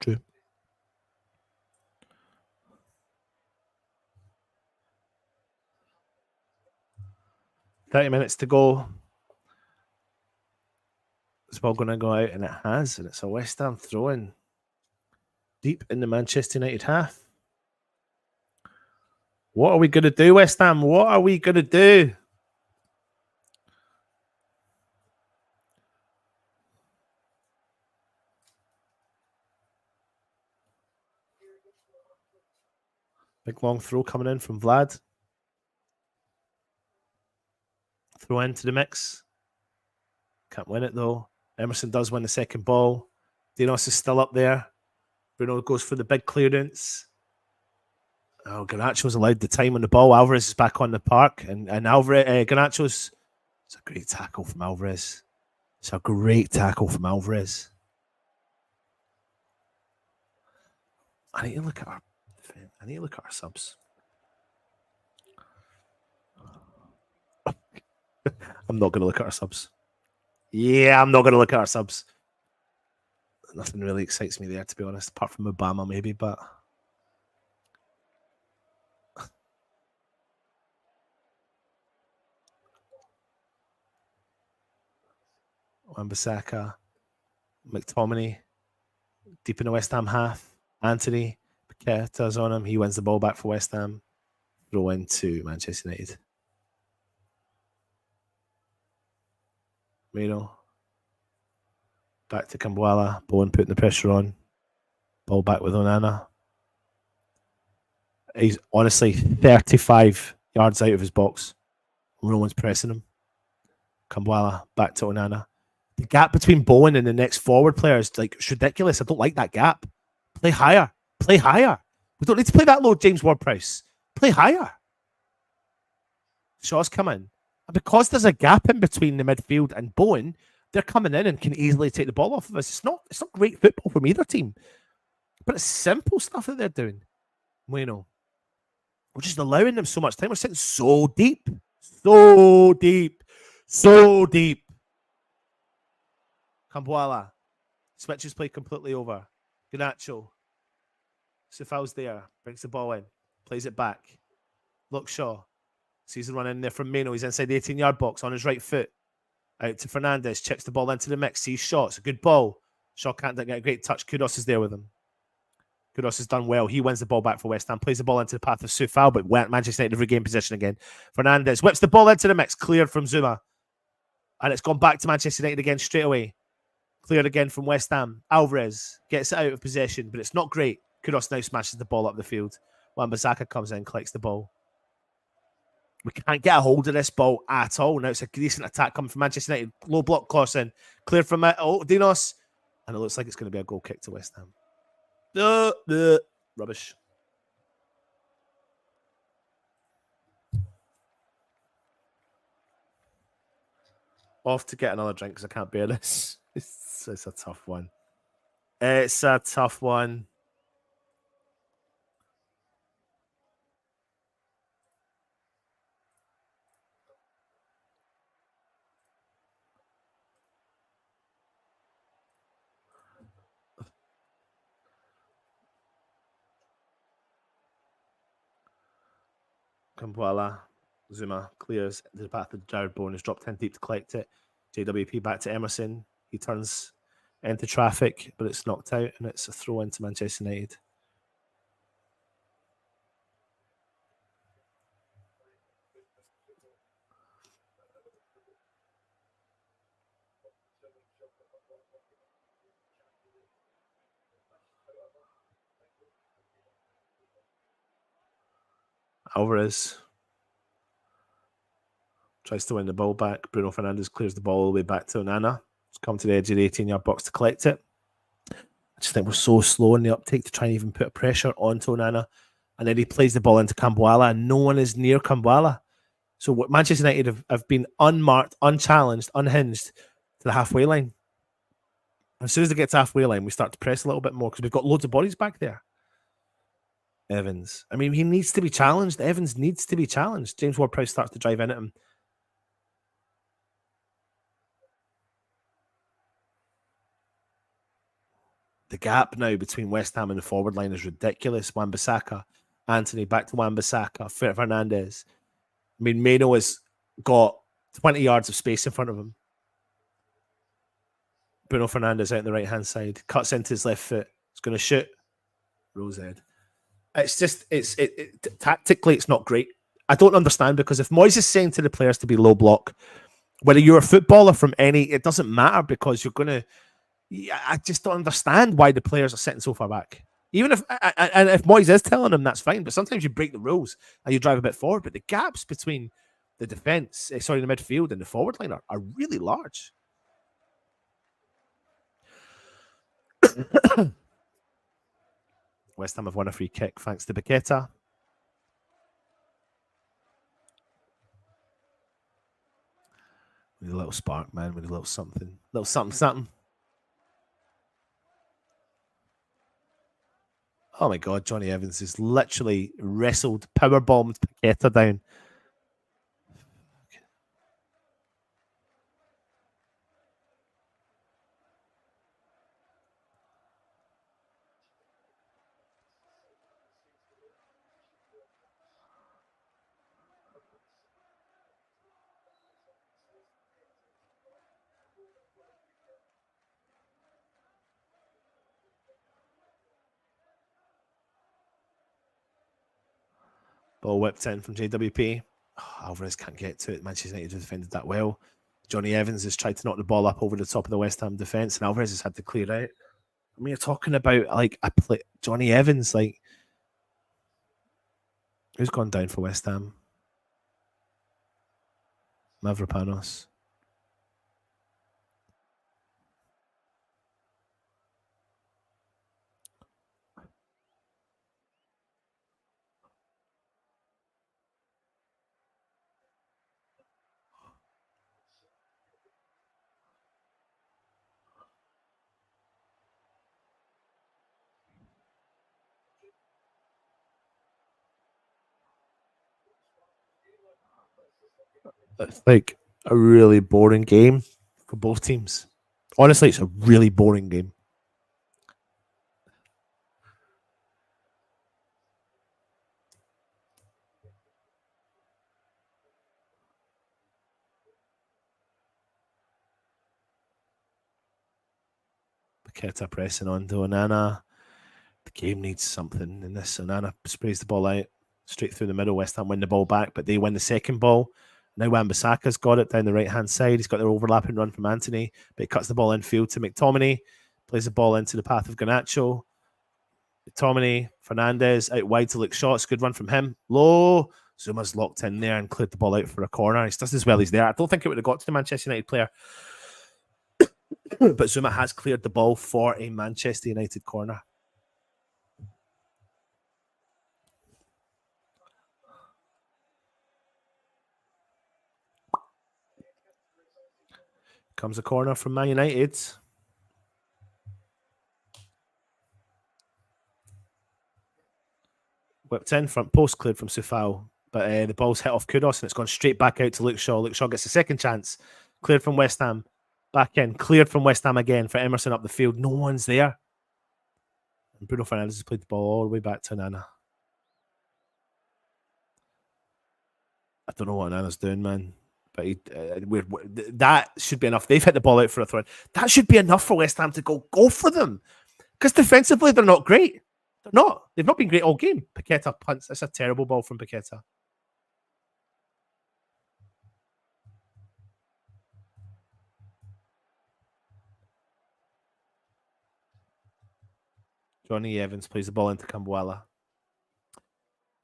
True. $30 to go. This ball going to go out, and it has, and it's a West Ham throw-in deep in the Manchester United half. What are we going to do, West Ham? What are we going to do? Big long throw coming in from Vlad. Throw into the mix. Can't win it, though. Emerson does win the second ball. Dinos is still up there. Bruno goes for the big clearance. Oh, Garnacho's allowed the time on the ball. Alvarez is back on the park. And Alvarez, Garnacho's... It's a great tackle from Alvarez. It's a great tackle from Alvarez. I need to look at our subs. I'm not going to look at our subs. Yeah, I'm not going to look at our subs. Nothing really excites me there, to be honest, apart from Obama, maybe, but... Wan-Bissaka, McTominay, deep in the West Ham half. Anthony, Paqueta's on him. He wins the ball back for West Ham. Throw into Manchester United. Mino. Back to Kambuala. Bowen putting the pressure on. Ball back with Onana. He's honestly 35 yards out of his box. No one's pressing him. Kambuala back to Onana. The gap between Bowen and the next forward player is like it's ridiculous. I don't like that gap. Play higher. Play higher. We don't need to play that low, James Ward-Prowse. Play higher. Shaw's coming. And because there's a gap in between the midfield and Bowen, they're coming in and can easily take the ball off of us. It's not great football from either team. But it's simple stuff that they're doing. Bueno. We're just allowing them so much time. We're sitting so deep. So deep. So deep. Kambuala. Switches play completely over. Garnacho. Sifal's there. Brings the ball in. Plays it back. Look, Shaw. Sees the run in there from Mino. He's inside the 18-yard box on his right foot. Out to Fernandez. Chips the ball into the mix. Sees shots. A good ball. Shaw can't get a great touch. Kudos is there with him. Kudos has done well. He wins the ball back for West Ham. Plays the ball into the path of Sufal, but Manchester United regain possession again. Fernandez whips the ball into the mix. Cleared from Zuma. And it's gone back to Manchester United again straight away. Cleared again from West Ham. Alvarez gets it out of possession, but it's not great. Kudos now smashes the ball up the field. Wan-Bissaka comes in, collects the ball. We can't get a hold of this ball at all. Now it's a decent attack coming from Manchester United. Low block crossing. Cleared from Dinos. And it looks like it's going to be a goal kick to West Ham. Rubbish. Off to get another drink because I can't bear this. It's a tough one. It's a tough one. Kambuala. Zuma clears the path of Jared Bowen. Has dropped 10 deep to collect it. JWP back to Emerson. He turns into traffic, but it's knocked out, and it's a throw into Manchester United. Alvarez tries to win the ball back. Bruno Fernandes clears the ball all the way back to Onana. He's come to the edge of the 18-yard box to collect it. I just think we're so slow in the uptake to try and even put pressure onto Onana. And then he plays the ball into Cambuala, and no one is near Cambuala. So what Manchester United have been unmarked, unchallenged, unhinged to the halfway line. As soon as they get to halfway line, we start to press a little bit more because we've got loads of bodies back there. Evans. I mean, he needs to be challenged. Evans needs to be challenged. James Ward-Prowse starts to drive in at him. The gap now between West Ham and the forward line is ridiculous. Wan-Bissaka, Anthony back to Wan-Bissaka, Fernandes. I mean, Meno has got 20 yards of space in front of him. Bruno Fernandes out on the right-hand side, cuts into his left foot. He's going to shoot. Rosehead. It's just, tactically, it's not great. I don't understand, because if Moyes is saying to the players to be low block, whether you're a footballer from any, it doesn't matter, because you're going to, I just don't understand why the players are sitting so far back. Even if, and if Moyes is telling them, that's fine, but sometimes you break the rules and you drive a bit forward, but the gaps between the defence, the midfield and the forward line are really large. West Ham have won a free kick thanks to Paqueta. With a little spark, man, with a little something. Something. Oh my God, Johnny Evans has literally wrestled, powerbombed Paqueta down. Ball whipped in from JWP. Oh, Alvarez can't get to it. Manchester United have defended that well. Johnny Evans has tried to knock the ball up over the top of the West Ham defence, and Alvarez has had to clear out. I mean, you're talking about like Johnny Evans, like, who's gone down for West Ham? Mavropanos. It's like a really boring game for both teams. Honestly, it's a really boring game. Paqueta pressing on to Onana. The game needs something in this. Onana sprays the ball out straight through the middle. West Ham win the ball back, but they win the second ball. Now Wan-Bissaka's got it down the right-hand side. He's got their overlapping run from Anthony, but he cuts the ball infield to McTominay. Plays the ball into the path of Garnacho. McTominay, Fernandes, out wide to Luke Shaw. It's a good run from him. Low. Zuma's locked in there and cleared the ball out for a corner. He's just as well he's there. I don't think it would have got to the Manchester United player. But Zuma has cleared the ball for a Manchester United corner. Comes a corner from Man United. Whipped in, front post, cleared from Sufal. But the ball's hit off Kudus and it's gone straight back out to Luke Shaw. Luke Shaw gets a second chance. Cleared from West Ham. Back in. Cleared from West Ham again for Emerson up the field. No one's there. And Bruno Fernandes has played the ball all the way back to Onana. I don't know what Onana's doing, man. But that should be enough. They've hit the ball out for a throw. That should be enough for West Ham to go for them. Because defensively, they're not great. They're not. They've not been great all game. Paqueta punts. That's a terrible ball from Paqueta. Johnny Evans plays the ball into Cambuala.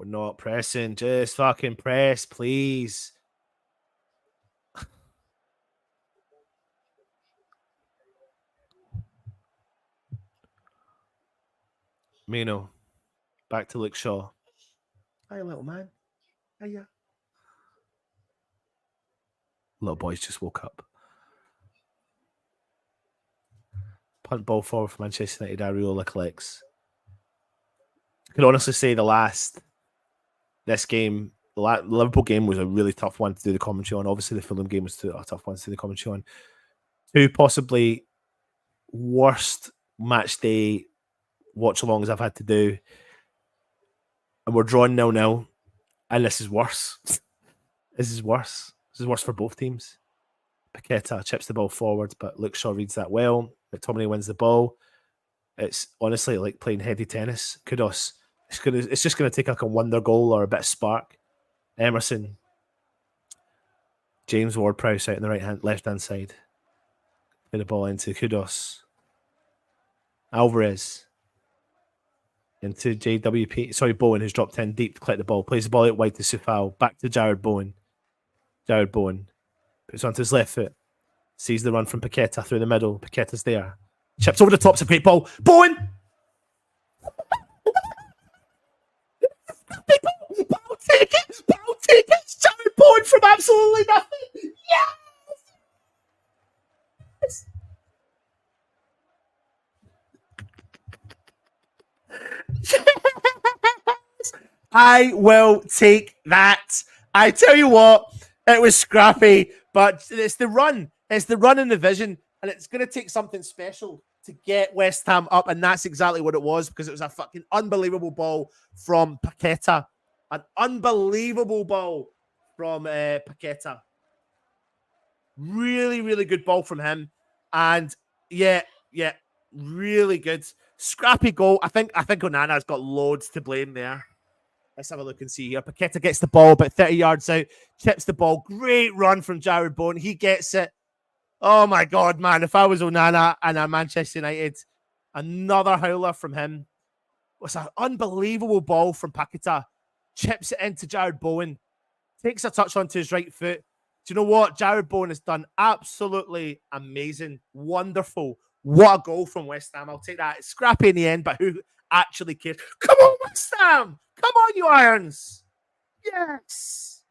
We're not pressing. Just fucking press, please. Mino. Back to Luke Shaw. Hi, little man. Hiya. Little boy's just woke up. Punt ball forward for Manchester United. Areola collects. I can honestly say this game, the Liverpool game was a really tough one to do the commentary on. Obviously, the Fulham game was a tough one to do the commentary on. Two possibly worst match day watch alongs I've had to do. And we're drawing 0-0. And this is worse. This is worse. This is worse for both teams. Paqueta chips the ball forward, but Luke Shaw reads that well. McTominay wins the ball. It's honestly like playing heady tennis. Kudos. It's just gonna take like a wonder goal or a bit of spark. Emerson. James Ward-Prowse out on the left hand side. Play the ball into Kudos. Alvarez. Into JWP. Sorry, Bowen, who's dropped in deep to collect the ball. Plays the ball out wide to Sufal. Back to Jared Bowen. Jared Bowen. Puts onto his left foot. Sees the run from Paqueta through the middle. Paqueta's there. Chips over the top. It's a great ball. Bowen! Ball take it! Ball take it! It's Jared Bowen from absolutely nothing! Yes! I will take that. I tell you what, it was scrappy, but it's the run. It's the run in the vision, and it's going to take something special to get West Ham up, and that's exactly what it was, because it was a fucking unbelievable ball from Paqueta. An unbelievable ball from Paqueta. Really, really good ball from him. And yeah, really good. Scrappy goal. I think Onana's got loads to blame there. Let's have a look and see here. Paqueta gets the ball about 30 yards out, chips the ball. Great run from Jared Bowen. He gets it. Oh my God, man. If I was Onana and I'm Manchester United, another howler from him. It was an unbelievable ball from Paqueta. Chips it into Jared Bowen. Takes a touch onto his right foot. Do you know what? Jared Bowen has done absolutely amazing. Wonderful. What a goal from West Ham. I'll take that. It's scrappy in the end, but who actually cares? Come on, West Ham! Come on, you Irons! Yes!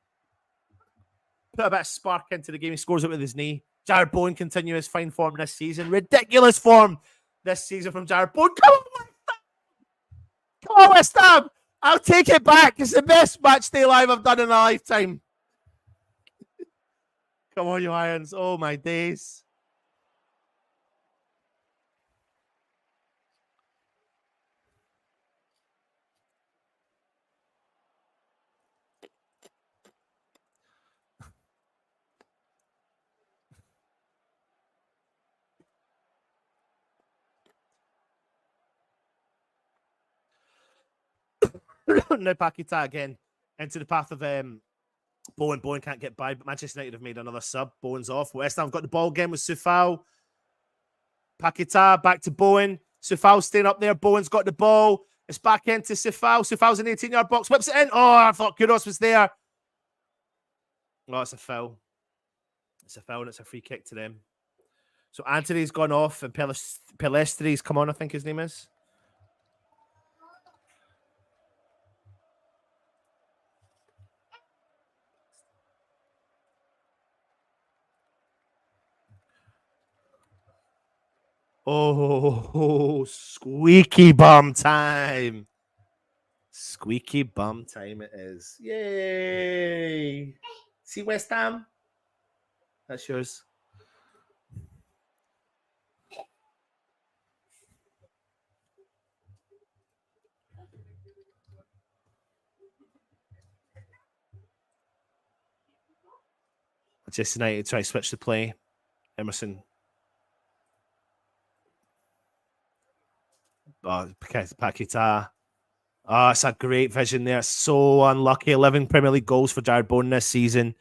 Put a bit of spark into the game. He scores it with his knee. Jared Bowen continues fine form this season. Ridiculous form this season from Jared Bowen. Come on, West Ham! Come on, West Ham! I'll take it back. It's the best match day live I've done in a lifetime. Come on, you Irons. Oh, my days. Now Paqueta again into the path of Bowen. Bowen can't get by, but Manchester United have made another sub. Bowen's off. West Ham got the ball again with Sufal. Paqueta back to Bowen. Sufal staying up there. Bowen's got the ball. It's back into Sufal. Sufal's in the 18-yard box. Whips it in. Oh, I thought Kudos was there. Oh, it's a foul. It's a foul and it's a free kick to them. So Anthony's gone off and Pelestri's come on, I think his name is. Oh, squeaky bum time. Squeaky bum time it is. Yay. See West Ham? That's yours. Manchester United try to switch the play. Emerson. Paqueta. Oh, it's a great vision there. So unlucky. 11 Premier League goals for Jared Bowen this season.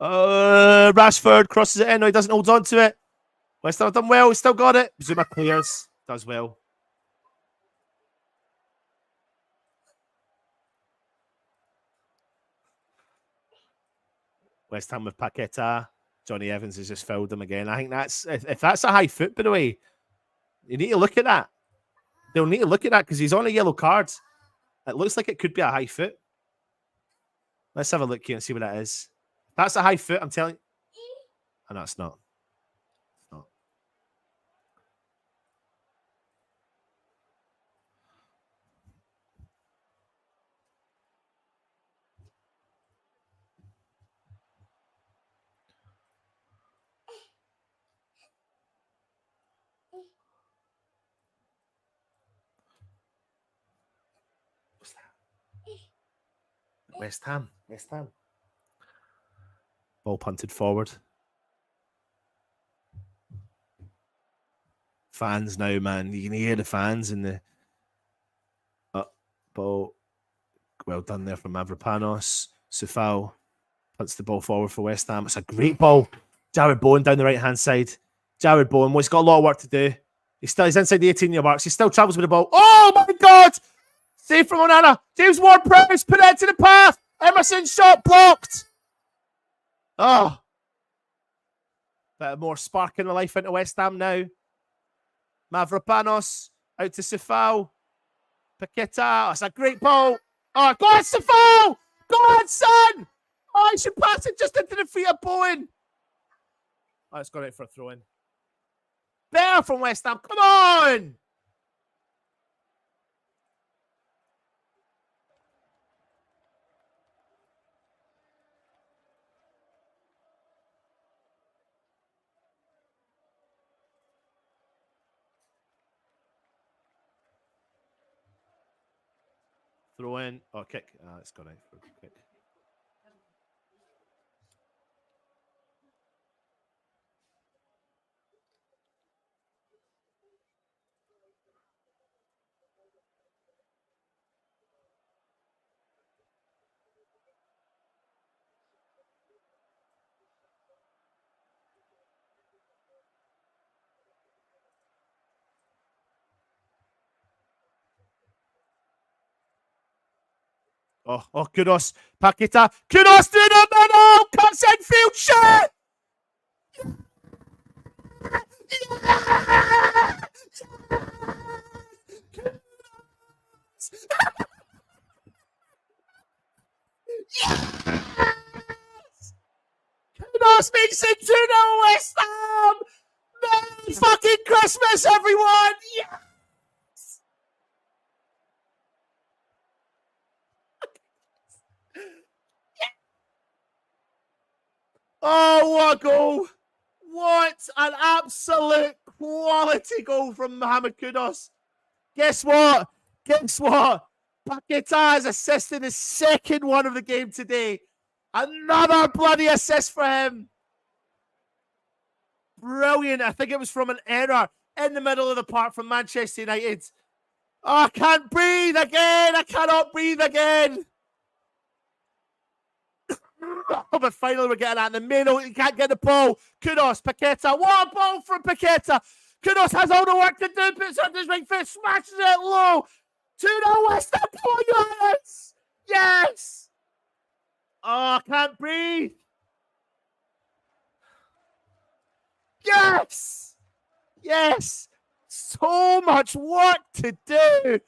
Rashford crosses it in. No, he doesn't hold on to it. West Ham have done well. He's still got it. Zuma clears. Does well. West Ham with Paqueta. Johnny Evans has just fouled him again. I think that's if that's a high foot, by the way, you need to look at that. They'll need to look at that because he's on a yellow card. It looks like it could be a high foot. Let's have a look here and see what that is. That's a high foot, I'm telling you. And no, it's not. It's not. What's that? West Ham. West Ham. Ball punted forward. Fans now, man. You can hear the fans in the ball. Well done there from Mavropanos. Sufal punts the ball forward for West Ham. It's a great ball. Jared Bowen down the right-hand side. Jared Bowen, well, he's got a lot of work to do. He's inside the 18-yard marks. He still travels with the ball. Oh, my God! Save from Onana. James Ward-Prowse put it into the path. Emerson's shot blocked. Oh. Bit more spark in the life into West Ham now. Mavropanos out to Sufal. Paqueta. Oh, it's a great ball. Oh, go on, Sufal! Go on, son! Oh, he should pass it just into the feet of Bowen. Oh, it's gone out for a throw-in. Better from West Ham. Come on! Throw in. Oh, kick. It's gone out for a kick. Oh, Kudos. Paqueta. Kudos to the middle. Cuts in field shot. Yes! Kudos makes it 2-0 West Ham. Merry fucking Christmas, everyone. Yes! Oh, what a goal. What an absolute quality goal from Mohamed Kudos. Guess what? Paqueta has assisted his second one of the game today. Another bloody assist for him. Brilliant. I think it was from an error in the middle of the park from Manchester United. Oh, I can't breathe again. I cannot breathe again. Oh, but finally we're getting at the middle. He can't get the ball. Kudos, Paqueta. What a ball from Paqueta. Kudos has all the work to do. Puts on his right foot. Smashes it low. 2-0 West Ham. Come on, Giants. Yes. Oh, I can't breathe. Yes. Yes. So much work to do.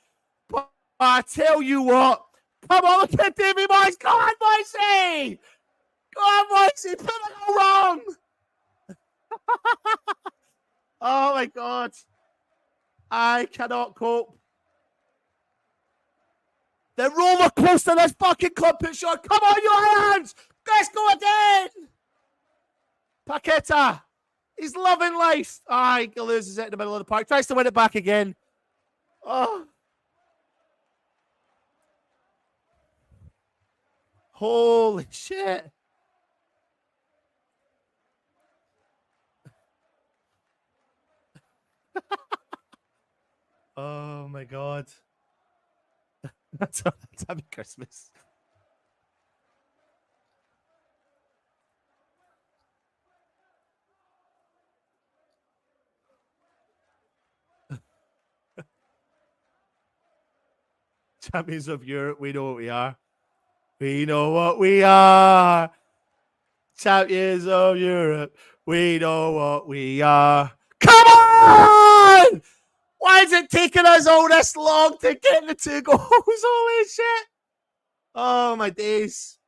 But I tell you what. Come on, look at Davy Moyes. Come on, Moisey. Come on, Moisey. Put it all wrong. Oh, my God. I cannot cope. The roller coaster this fucking club puts on. Come on, your hands. Let's go again. Paqueta. He's loving life. He loses it in the middle of the park. Tries to win it back again. Oh. Holy shit. Oh my God. Happy Christmas. Champions of Europe, we know what we are. We know what we are. Champions of Europe, we know what we are. Come on! Why is it taking us all this long to get the 2 goals? Holy shit! Oh, my days.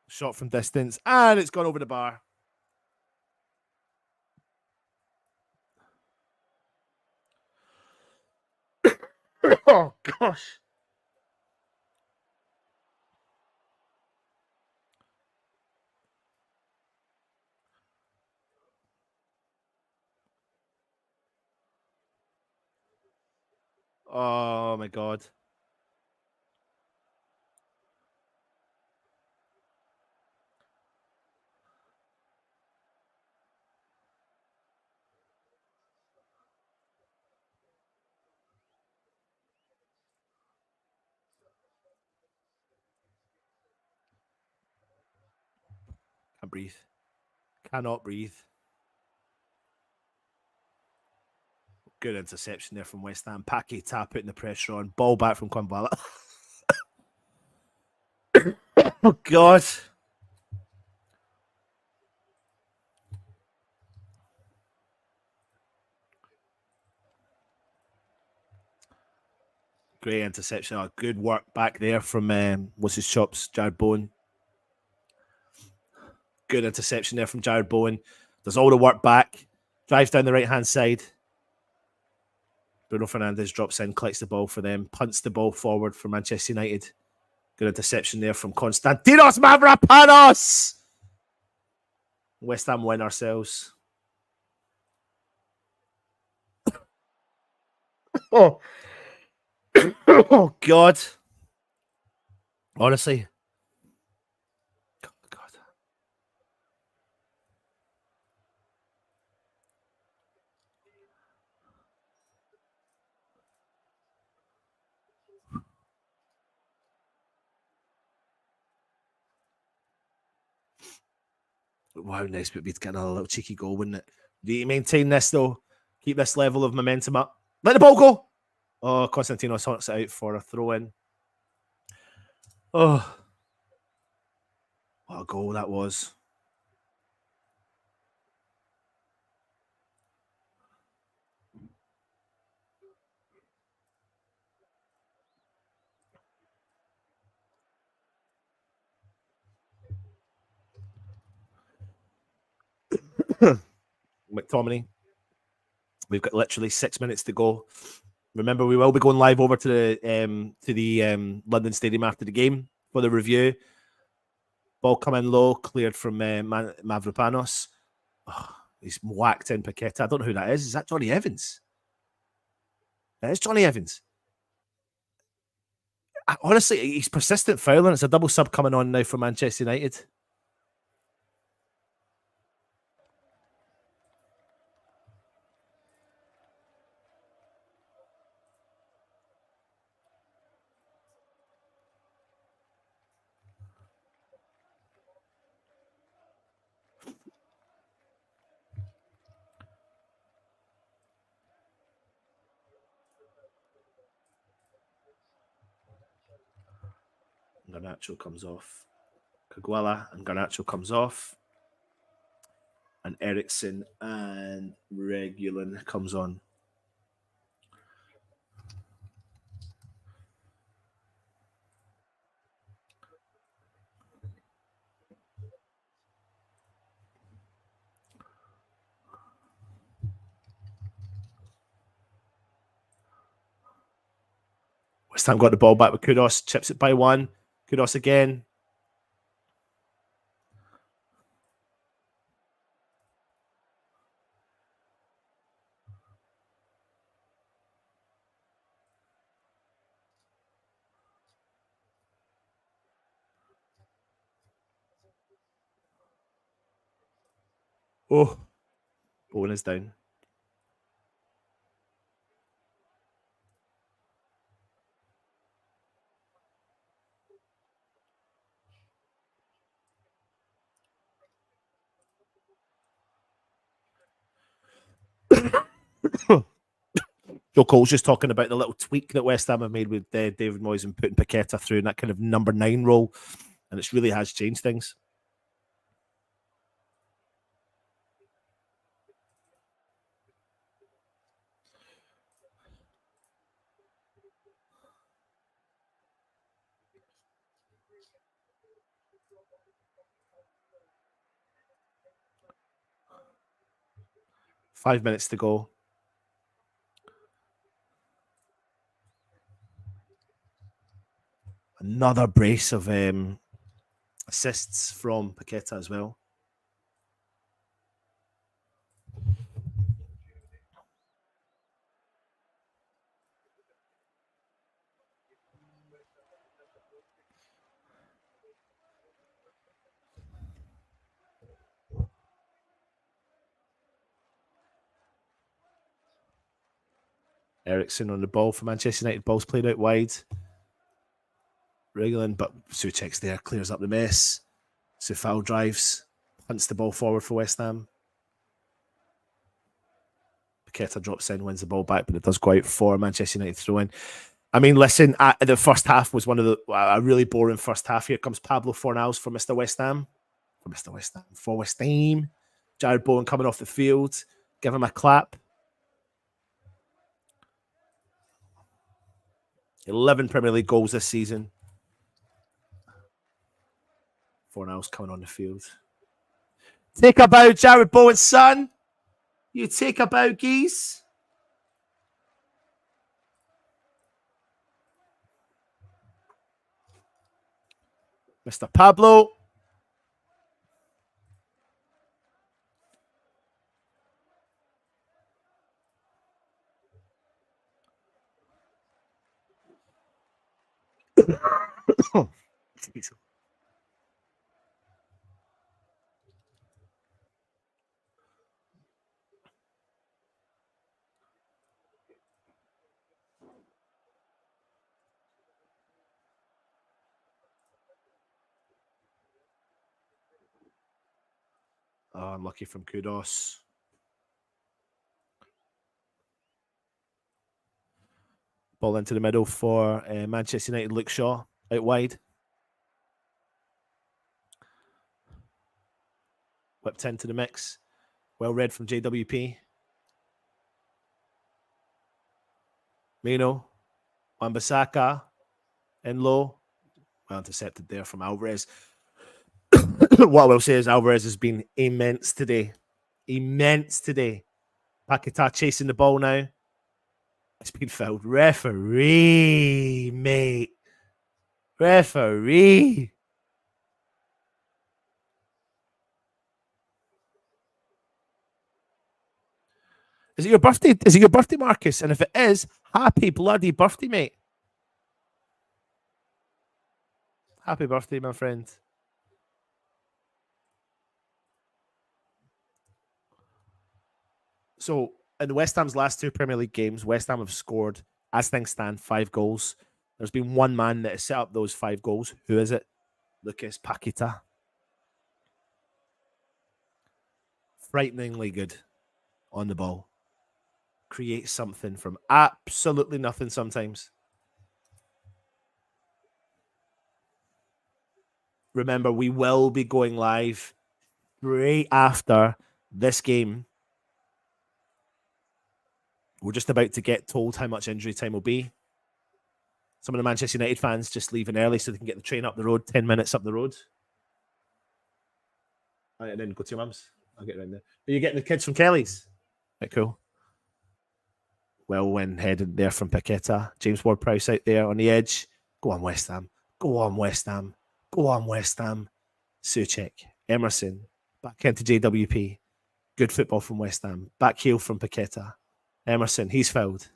Shot from distance, and it's gone over the bar. Oh, gosh. Oh, my God. Can't breathe. Cannot breathe. Good interception there from West Ham. Paquetá putting the pressure on. Ball back from Kambala. Oh, God. Great interception. Oh, good work back there from what's his chops, Jared Bowen. Good interception there from Jared Bowen. Does all the work back. Drives down the right hand side. Bruno Fernandes drops in, collects the ball for them, punts the ball forward for Manchester United. Good interception there from Konstantinos Mavropanos. West Ham win ourselves. Oh. Oh, God. Honestly. God. Wow, nice, but we'd get another little cheeky goal, wouldn't it? Do you maintain this, though? Keep this level of momentum up. Let the ball go. Oh, Constantinos hunts it out for a throw in. Oh, what a goal that was. McTominay. We've got literally 6 minutes to go. Remember, we will be going live over to the London Stadium after the game for the review. Ball coming low, cleared from Mavropanos. Oh, he's whacked in Paqueta. I don't know who that is. Is that Johnny Evans? That is Johnny Evans. Honestly, he's persistent fouling. It's a double sub coming on now for Manchester United. Garnacho comes off. Caguala and Garnacho comes off. And Ericsson and Regulin comes on. West Ham got the ball back with Kudos, chips it by one. Kudos again. Oh, Bowen is down. Joe Cole's just talking about the little tweak that West Ham have made with David Moyes and putting Paqueta through in that kind of number 9 role, and it really has changed things. Five minutes to go. Another brace of assists from Paqueta as well. Ericsson on the ball for Manchester United. Ball's played out wide. Regulin, but Souček's there, clears up the mess. Soufal drives, punts the ball forward for West Ham. Paqueta drops in, wins the ball back, but it does go out for Manchester United throw in. I mean, listen, the first half was one of a really boring first half. Here comes Pablo Fornals for Mr. West Ham. For West Ham. Jared Bowen coming off the field. Give him a clap. 11 Premier League goals this season. Fornals coming on the field. Take a bow, Jared Bowen's son. You take a bow, geese. Mr. Pablo. Unlucky from Kudos. Ball into the middle for Manchester United. Luke Shaw out wide. Whipped into the mix. Well read from JWP. Mino. Wan-Bissaka. In low. Well intercepted there from Alvarez. What I will say is Alvarez has been immense today. Paqueta chasing the ball now. It's been fouled. Referee, mate. Referee. Is it your birthday? Is it your birthday, Marcus? And if it is, happy bloody birthday, mate. Happy birthday, my friend. So, in West Ham's last 2 Premier League games, West Ham have scored, as things stand, 5 goals. There's been one man that has set up those 5 goals. Who is it? Lucas Paqueta. Frighteningly good on the ball. Create something from absolutely nothing sometimes. Remember, we will be going live right after this game. We're just about to get told how much injury time will be. Some of the Manchester United fans just leaving early so they can get the train up the road, 10 minutes up the road. Right, and then go to your mum's. I'll get around there. Are you getting the kids from Kelly's? Right, cool. Well, when headed there from Paqueta. James Ward-Prowse out there on the edge. Go on, West Ham. Go on, West Ham. Go on, West Ham. Souček. Emerson. Back into JWP. Good football from West Ham. Back heel from Paqueta. Emerson. He's fouled.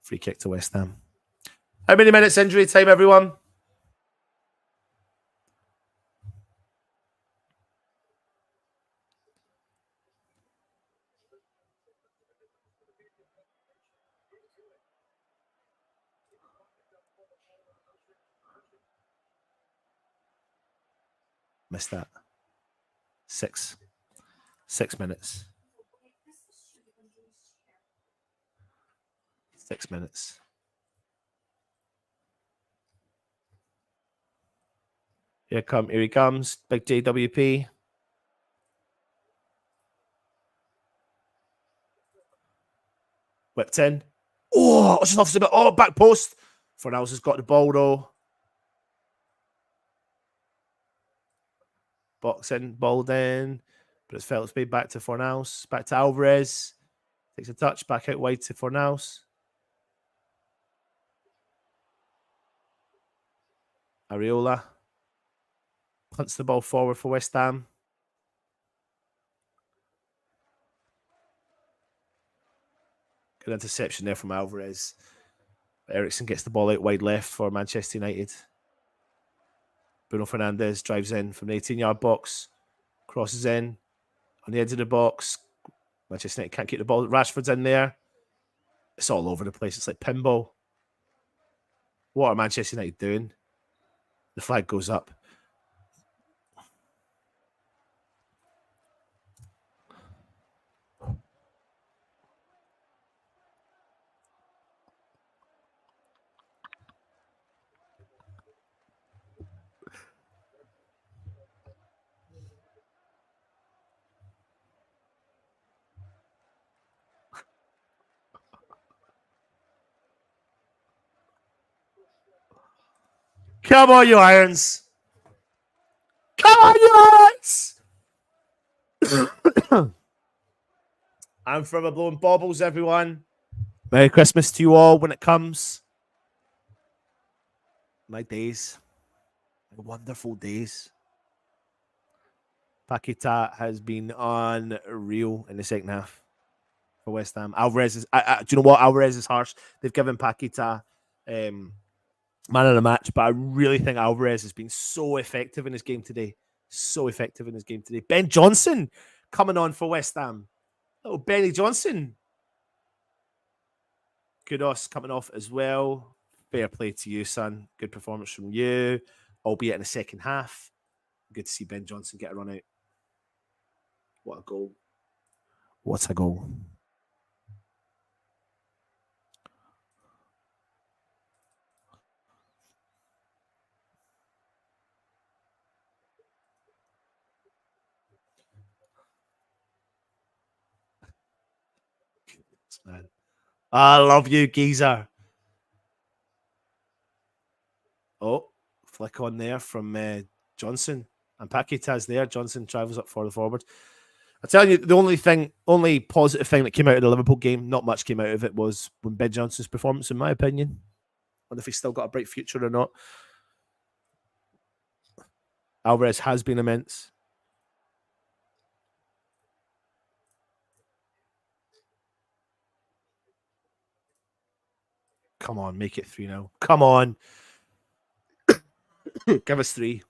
Free kick to West Ham. How many minutes injury time, everyone? Missed that. 6 minutes. 6 minutes. Here he comes. Big JWP. Whipped in. Oh, just off the bit. Oh, back post. Fornals has got the ball though. Boxing, ball in. But it's Phelps made back to Fornals. Back to Alvarez. Takes a touch. Back out wide to Fornals. Areola. Punts the ball forward for West Ham. Good interception there from Alvarez. Ericsson gets the ball out wide left for Manchester United. Bruno Fernandes drives in from the 18-yard box. Crosses in on the edge of the box. Manchester United can't keep the ball. Rashford's in there. It's all over the place. It's like pinball. What are Manchester United doing? The flag goes up. Come on, you Irons. Come on, you Irons. I'm from a blowing baubles, everyone. Merry Christmas to you all when it comes. My days. My wonderful days. Paqueta has been unreal in the second half for West Ham. Alvarez is. Do you know what? Alvarez is harsh. They've given Paqueta man of the match, but I really think Alvarez has been so effective in his game today. So effective in his game today. Ben Johnson coming on for West Ham. Little Benny Johnson. Kudos coming off as well. Fair play to you, son. Good performance from you, albeit in the second half. Good to see Ben Johnson get a run out. What a goal. What a goal. Man. I love you, geezer. Oh, flick on there from Johnson. And Paqueta's there. Johnson travels up for the forward. I tell you, the only positive thing that came out of the Liverpool game, not much came out of it, was when Ben Johnson's performance, in my opinion. I wonder if he's still got a bright future or not. Alvarez has been immense. Come on, make it 3-0. Come on. Give us 3.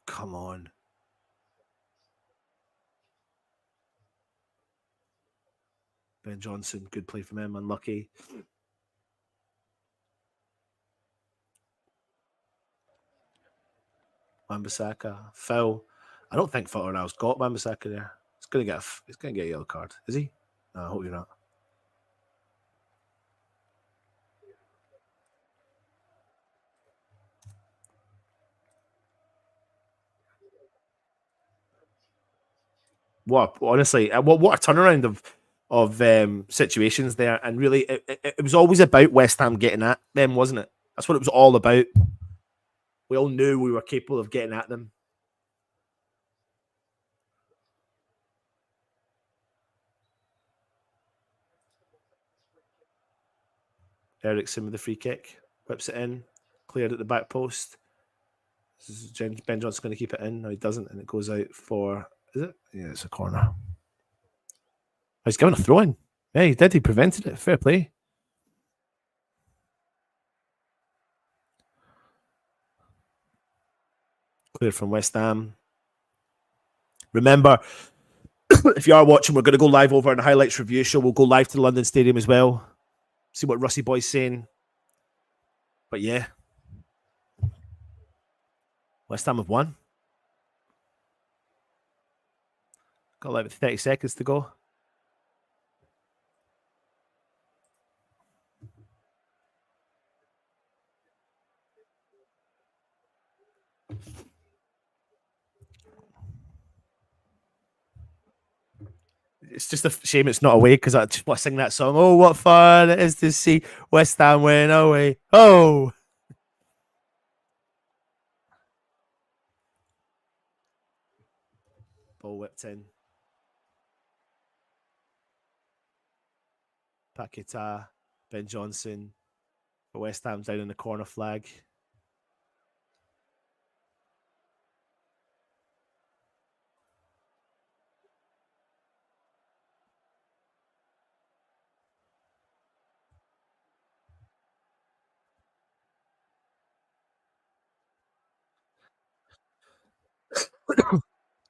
Come on. Ben Johnson, good play from him, unlucky. Wan-Bissaka, foul. I don't think Fornals got Wan-Bissaka there. He's gonna get a yellow card. Is he? No, I hope you're not. What honestly, what a turnaround of situations there, and really, it was always about West Ham getting at them, wasn't it? That's what it was all about. We all knew we were capable of getting at them. Ericsson with the free kick, whips it in, cleared at the back post. Ben Johnson's going to keep it in. No, he doesn't, and it goes out for. Is it? Yeah, it's a corner. Oh, he's given a throw in. Yeah, he did. He prevented it. Fair play. Cleared from West Ham. Remember, if you are watching, we're going to go live over on the highlights review show. We'll go live to the London Stadium as well. See what Rusty Boy's saying. But yeah, West Ham have won. Got like 30 seconds to go. It's just a shame it's not away because I just want to sing that song. Oh, what fun it is to see West Ham win away. Oh, ball whipped in. Paqueta, Ben Johnson, but West Ham down in the corner flag.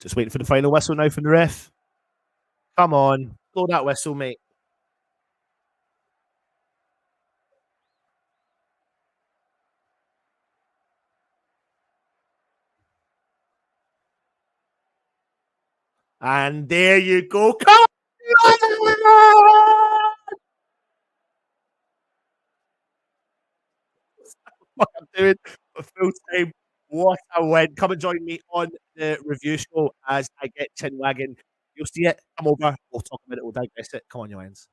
Just waiting for the final whistle now from the ref. Come on, blow that whistle, mate. And there you go. Come on! What I'm doing for full time. What a win. Come and join me on the review show as I get chin wagging. You'll see it. Come over. We'll talk about it. We'll digress it. Come on, you ends.